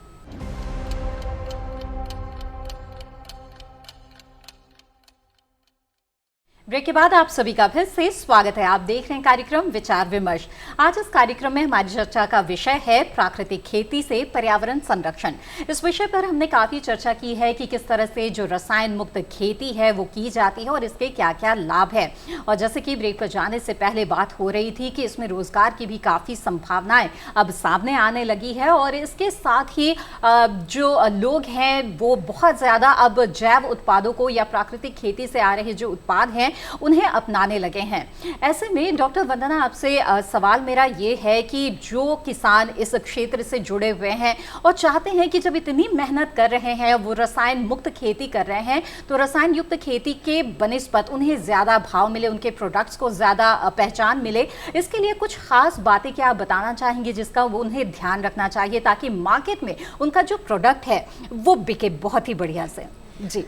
ब्रेक के बाद आप सभी का फिर से स्वागत है। आप देख रहे हैं कार्यक्रम विचार विमर्श। आज इस कार्यक्रम में हमारी चर्चा का विषय है प्राकृतिक खेती से पर्यावरण संरक्षण। इस विषय पर हमने काफी चर्चा की है कि किस तरह से जो रसायन मुक्त खेती है वो की जाती है और इसके क्या क्या लाभ है। और जैसे कि ब्रेक पर जाने से पहले बात हो रही थी कि इसमें रोजगार की भी काफी संभावनाएं अब सामने आने लगी है और इसके साथ ही जो लोग हैं वो बहुत ज्यादा अब जैव उत्पादों को या प्राकृतिक खेती से आ रहे जो उत्पाद हैं उन्हें अपनाने लगे हैं। ऐसे में डॉक्टर वंदना, आपसे सवाल मेरा ये है कि जो किसान इस क्षेत्र से जुड़े हुए हैं और चाहते हैं कि जब इतनी मेहनत कर रहे हैं, वो रसायन मुक्त खेती कर रहे हैं, तो रसायन युक्त खेती के बनिस्बत उन्हें ज़्यादा भाव मिले, उनके प्रोडक्ट्स को ज़्यादा पहचान मिले, इसके लिए कुछ खास बातें क्या आप बताना चाहेंगे जिसका वो उन्हें ध्यान रखना चाहिए ताकि मार्केट में उनका जो प्रोडक्ट है वो बिके बहुत ही बढ़िया से? जी,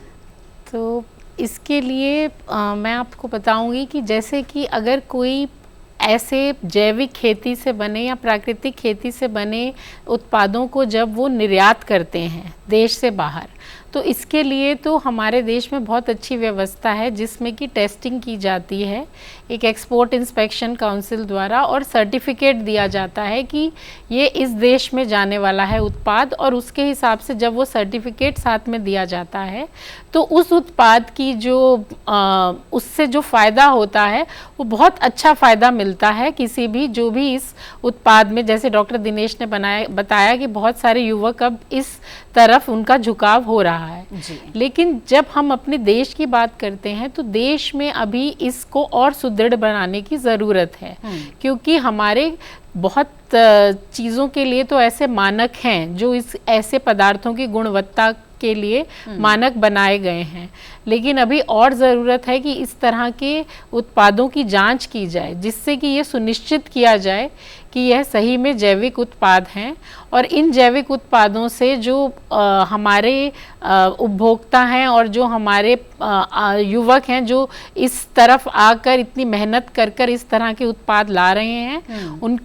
तो इसके लिए मैं आपको बताऊंगी कि जैसे कि अगर कोई ऐसे जैविक खेती से बने या प्राकृतिक खेती से बने उत्पादों को जब वो निर्यात करते हैं देश से बाहर, तो इसके लिए तो हमारे देश में बहुत अच्छी व्यवस्था है जिसमें कि टेस्टिंग की जाती है एक एक्सपोर्ट इंस्पेक्शन काउंसिल द्वारा और सर्टिफिकेट दिया जाता है कि ये इस देश में जाने वाला है उत्पाद, और उसके हिसाब से जब वो सर्टिफिकेट साथ में दिया जाता है तो उस उत्पाद की जो उससे जो फ़ायदा होता है वो बहुत अच्छा फ़ायदा मिलता है किसी भी जो भी इस उत्पाद में, जैसे डॉक्टर दिनेश ने बताया कि बहुत सारे युवक अब इस तरफ उनका झुकाव हो रहा है। लेकिन जब हम अपने देश की बात करते हैं तो देश में अभी इसको और सुदृढ़ बनाने की ज़रूरत है, क्योंकि हमारे बहुत चीज़ों के लिए तो ऐसे मानक हैं जो इस ऐसे पदार्थों की गुणवत्ता के लिए मानक बनाए गए हैं, लेकिन अभी और ज़रूरत है कि इस तरह के उत्पादों की जांच की जाए जिससे कि ये सुनिश्चित किया जाए कि यह सही में जैविक उत्पाद हैं और इन जैविक उत्पादों से जो हमारे उपभोक्ता हैं और जो हमारे युवक हैं जो इस तरफ आकर इतनी मेहनत कर कर इस तरह के उत्पाद ला रहे हैं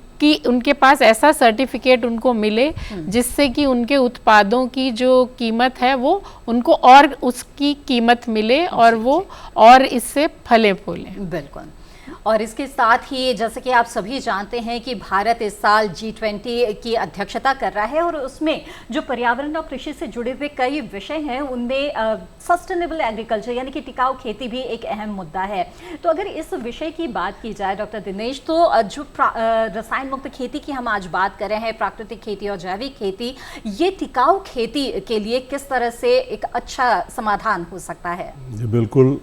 उनके पास ऐसा सर्टिफिकेट उनको मिले जिससे कि उनके उत्पादों की जो कीमत है वो उनको और उसकी कीमत मिले और वो और इससे फले फूले।
बिल्कुल। और इसके साथ ही जैसे कि आप सभी जानते हैं कि भारत इस साल G20 की अध्यक्षता कर रहा है और उसमें जो पर्यावरण और कृषि से जुड़े हुए कई विषय हैं उनमें सस्टेनेबल एग्रीकल्चर यानी कि टिकाऊ खेती भी एक अहम मुद्दा है। तो अगर इस विषय की बात की जाए डॉक्टर दिनेश, तो जो रसायन मुक्त खेती की हम आज बात कर रहे हैं, प्राकृतिक खेती और जैविक खेती, ये टिकाऊ खेती के लिए किस तरह से एक अच्छा समाधान हो सकता है?
जी बिल्कुल,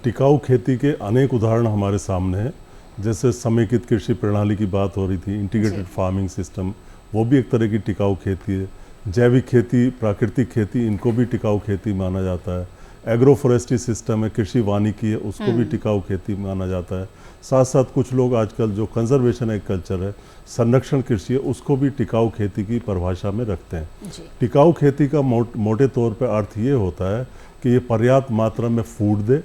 टिकाऊ खेती के अनेक उदाहरण हमारे सामने हैं। जैसे समेकित कृषि प्रणाली की बात हो रही थी, इंटीग्रेटेड फार्मिंग सिस्टम, वो भी एक तरह की टिकाऊ खेती है। जैविक खेती, प्राकृतिक खेती, इनको भी टिकाऊ खेती माना जाता है। एग्रो फॉरेस्ट्री सिस्टम है, कृषि वानिकी है, उसको भी टिकाऊ खेती माना जाता है। साथ साथ कुछ लोग आजकल जो कंजर्वेशन एग्रीकल्चर है, संरक्षण कृषि है, उसको भी टिकाऊ खेती की परिभाषा में रखते हैं। टिकाऊ खेती का मोटे तौर पर अर्थ ये होता है कि ये पर्याप्त मात्रा में फूड दे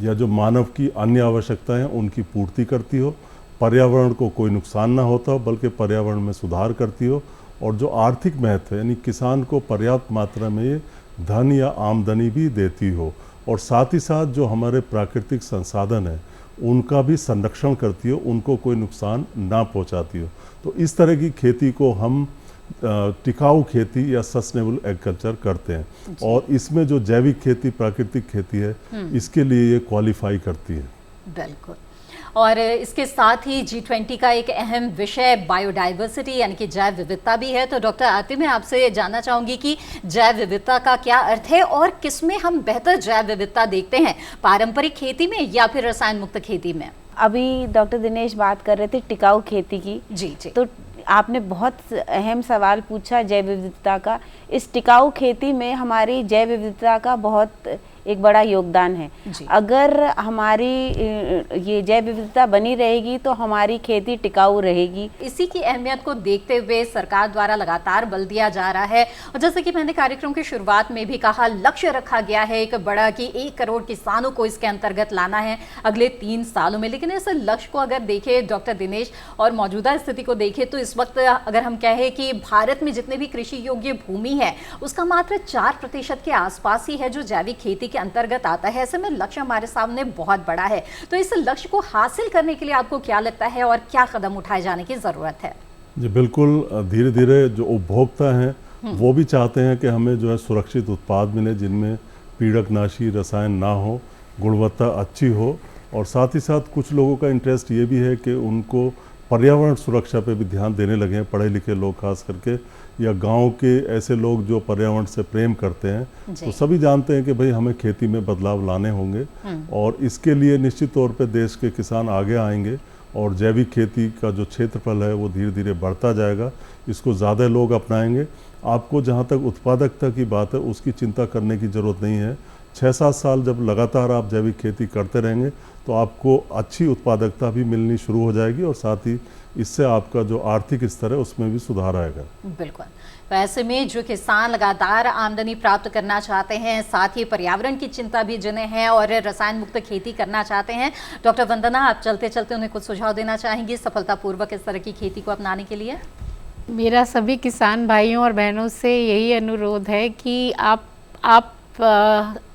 या जो मानव की अन्य आवश्यकताएं हैं उनकी पूर्ति करती हो, पर्यावरण को कोई नुकसान ना होता हो बल्कि पर्यावरण में सुधार करती हो, और जो आर्थिक महत्व है यानी किसान को पर्याप्त मात्रा में ये धन या आमदनी भी देती हो, और साथ ही साथ जो हमारे प्राकृतिक संसाधन हैं उनका भी संरक्षण करती हो, उनको कोई नुकसान ना पहुंचाती हो। तो इस तरह की खेती को हम टिकाऊ खेती या सस्टेनेबल एग्रीकल्चर करते हैं, और इसमें जो जैविक खेती, प्राकृतिक खेती है, इसके लिए ये क्वालिफाई करती है।
बिल्कुल। और इसके साथ ही G20 का एक अहम विषय बायोडाइवर्सिटी यानी कि जैव विविधता भी है। तो डॉक्टर आरती, मैं आपसे जानना चाहूँगी कि जैव विविधता का क्या अर्थ है और किसमें हम बेहतर जैव विविधता देखते हैं, पारंपरिक खेती में या फिर रसायन मुक्त खेती में?
अभी डॉक्टर दिनेश बात कर रहे थे टिकाऊ खेती की।
जी।
तो आपने बहुत अहम सवाल पूछा जैव विविधता का। इस टिकाऊ खेती में हमारी जैव विविधता का बहुत एक बड़ा योगदान है। अगर हमारी ये जैव विविधता बनी रहेगी तो हमारी खेती टिकाऊ रहेगी।
इसी की अहमियत को देखते हुए सरकार द्वारा लगातार बल दिया जा रहा है, और जैसे कि मैंने कार्यक्रम की शुरुआत में भी कहा, लक्ष्य रखा गया है एक बड़ा कि 1 करोड़ किसानों को इसके अंतर्गत लाना है अगले 3 सालों में। लेकिन इस लक्ष्य को अगर देखें डॉक्टर दिनेश और मौजूदा स्थिति को देखें तो इस वक्त अगर हम कहें कि भारत में जितने भी कृषि योग्य भूमि है उसका मात्र 4% के आसपास ही है जो जैविक खेती के अंतर्गत आता है। ऐसे में लक्ष्य हमारे सामने बहुत बड़ा है। तो इस लक्ष्य को हासिल करने के लिए आपको क्या लगता है और क्या कदम उठाए जाने की जरूरत है?
जी बिल्कुल, धीरे धीरे जो उपभोक्ता हैं वो भी चाहते हैं कि हमें जो है सुरक्षित उत्पाद मिले जिनमें पीड़कनाशी रसायन ना हो, गुणवत्ता अच्छी हो, और साथ ही साथ कुछ लोगों का इंटरेस्ट ये भी है कि उनको पर्यावरण सुरक्षा पे भी ध्यान देने लगे हैं, पढ़े लिखे लोग खास करके, या गांव के ऐसे लोग जो पर्यावरण से प्रेम करते हैं। तो सभी जानते हैं कि भाई हमें खेती में बदलाव लाने होंगे, और इसके लिए निश्चित तौर पे देश के किसान आगे आएंगे, और जैविक खेती का जो क्षेत्रफल है वो धीरे धीरे बढ़ता जाएगा, इसको ज़्यादा लोग अपनाएंगे। आपको जहाँ तक उत्पादकता की बात है उसकी चिंता करने की ज़रूरत नहीं है। 6-7 साल जब लगातार आप जैविक खेती करते रहेंगे तो आपको अच्छी उत्पादकता भी मिलनी शुरू हो जाएगी, और साथ ही इससे आपका जो आर्थिक स्तर है उसमें भी सुधार आएगा।
बिल्कुल। तो ऐसे में जो किसान लगातार आमदनी प्राप्त करना चाहते हैं, साथ ही पर्यावरण की चिंता भी जिन्हें है और रसायन मुक्त खेती करना चाहते हैं, डॉक्टर वंदना, आप चलते चलते उन्हें कुछ सुझाव देना चाहेंगी सफलतापूर्वक इस तरह की खेती को अपनाने के लिए?
मेरा सभी किसान भाइयों और बहनों से यही अनुरोध है कि आप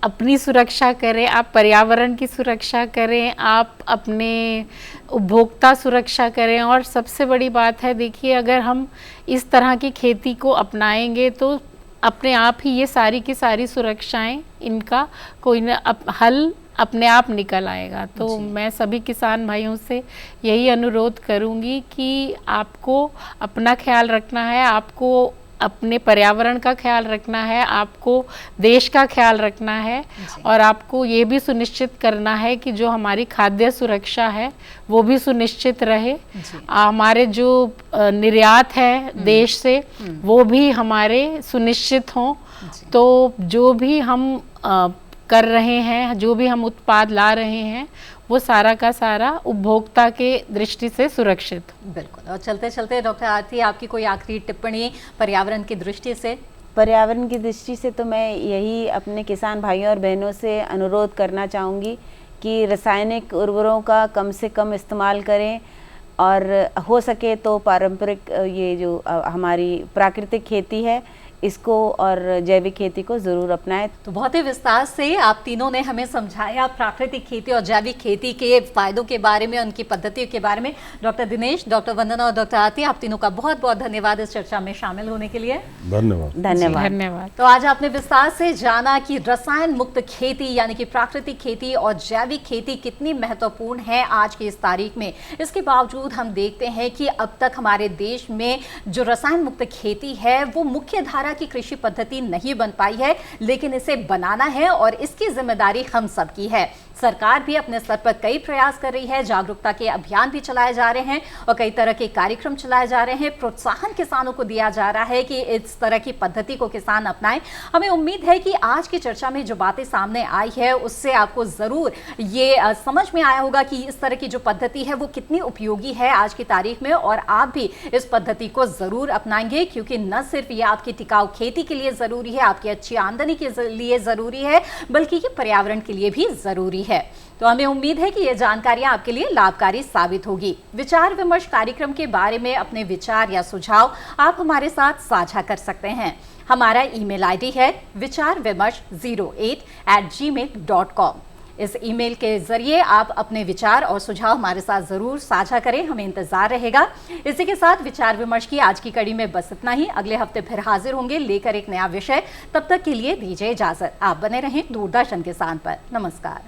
अपनी सुरक्षा करें, आप पर्यावरण की सुरक्षा करें, आप अपने उपभोक्ता सुरक्षा करें, और सबसे बड़ी बात है, देखिए, अगर हम इस तरह की खेती को अपनाएंगे तो अपने आप ही ये सारी की सारी सुरक्षाएं, इनका कोई न हल अपने आप निकल आएगा। तो मैं सभी किसान भाइयों से यही अनुरोध करूंगी कि आपको अपना ख्याल रखना है, आपको अपने पर्यावरण का ख्याल रखना है, आपको देश का ख्याल रखना है और आपको ये भी सुनिश्चित करना है कि जो हमारी खाद्य सुरक्षा है वो भी सुनिश्चित रहे। हमारे जो निर्यात है देश से वो भी हमारे सुनिश्चित हों। तो जो भी हम कर रहे हैं, जो भी हम उत्पाद ला रहे हैं, वो सारा का सारा उपभोक्ता के दृष्टि से सुरक्षित।
बिल्कुल। और चलते चलते डॉक्टर आरती, आपकी कोई आखिरी टिप्पणी पर्यावरण की दृष्टि से?
पर्यावरण की दृष्टि से तो मैं यही अपने किसान भाइयों और बहनों से अनुरोध करना चाहूँगी कि रासायनिक उर्वरकों का कम से कम इस्तेमाल करें और हो सके तो पारंपरिक ये जो हमारी प्राकृतिक खेती है इसको और जैविक खेती को जरूर अपनाएं।
तो बहुत ही विस्तार से आप तीनों ने हमें समझाया प्राकृतिक खेती और जैविक खेती के फायदों के बारे में, उनकी पद्धतियों के बारे में। डॉक्टर दिनेश, डॉक्टर वंदना और डॉक्टर आरती, आप तीनों का बहुत बहुत धन्यवाद इस चर्चा में शामिल होने के लिए।
धन्यवाद।
धन्यवाद।
तो आज आपने विस्तार से जाना कि रसायन मुक्त खेती यानी कि प्राकृतिक खेती और जैविक खेती कितनी महत्वपूर्ण है आज की इस तारीख में। इसके बावजूद हम देखते हैं कि अब तक हमारे देश में जो रसायन मुक्त खेती है वो मुख्य धारा की कृषि पद्धति नहीं बन पाई है, लेकिन इसे बनाना है और इसकी जिम्मेदारी हम सबकी है। सरकार भी अपने स्तर पर कई प्रयास कर रही है, जागरूकता के अभियान भी चलाए जा रहे हैं और कई तरह के कार्यक्रम चलाए जा रहे हैं। प्रोत्साहन किसानों को दिया जा रहा है कि इस तरह की पद्धति को किसान अपनाएं। हमें उम्मीद है कि आज की चर्चा में जो बातें सामने आई है उससे आपको जरूर ये समझ में आया होगा कि इस तरह की जो पद्धति है वो कितनी उपयोगी है आज की तारीख में, और आप भी इस पद्धति को जरूर अपनाएंगे, क्योंकि न सिर्फ ये आपकी टिकाऊ खेती के लिए जरूरी है, आपकी अच्छी आमदनी के लिए जरूरी है, बल्कि ये पर्यावरण के लिए भी जरूरी है। तो हमें उम्मीद है कि ये जानकारियां आपके लिए लाभकारी साबित होगी। विचार विमर्श कार्यक्रम के बारे में अपने विचार या सुझाव आप हमारे साथ साझा कर सकते हैं। हमारा ईमेल आईडी है vicharvimarsh08@gmail.com। इस ईमेल के जरिए आप अपने विचार और सुझाव हमारे साथ जरूर साझा करें, हमें इंतजार रहेगा। इसी के साथ विचार विमर्श की आज की कड़ी में बस इतना ही। अगले हफ्ते फिर हाजिर होंगे लेकर एक नया विषय। तब तक के लिए दीजिए इजाजत। आप बने रहें दूरदर्शन किसान पर। नमस्कार।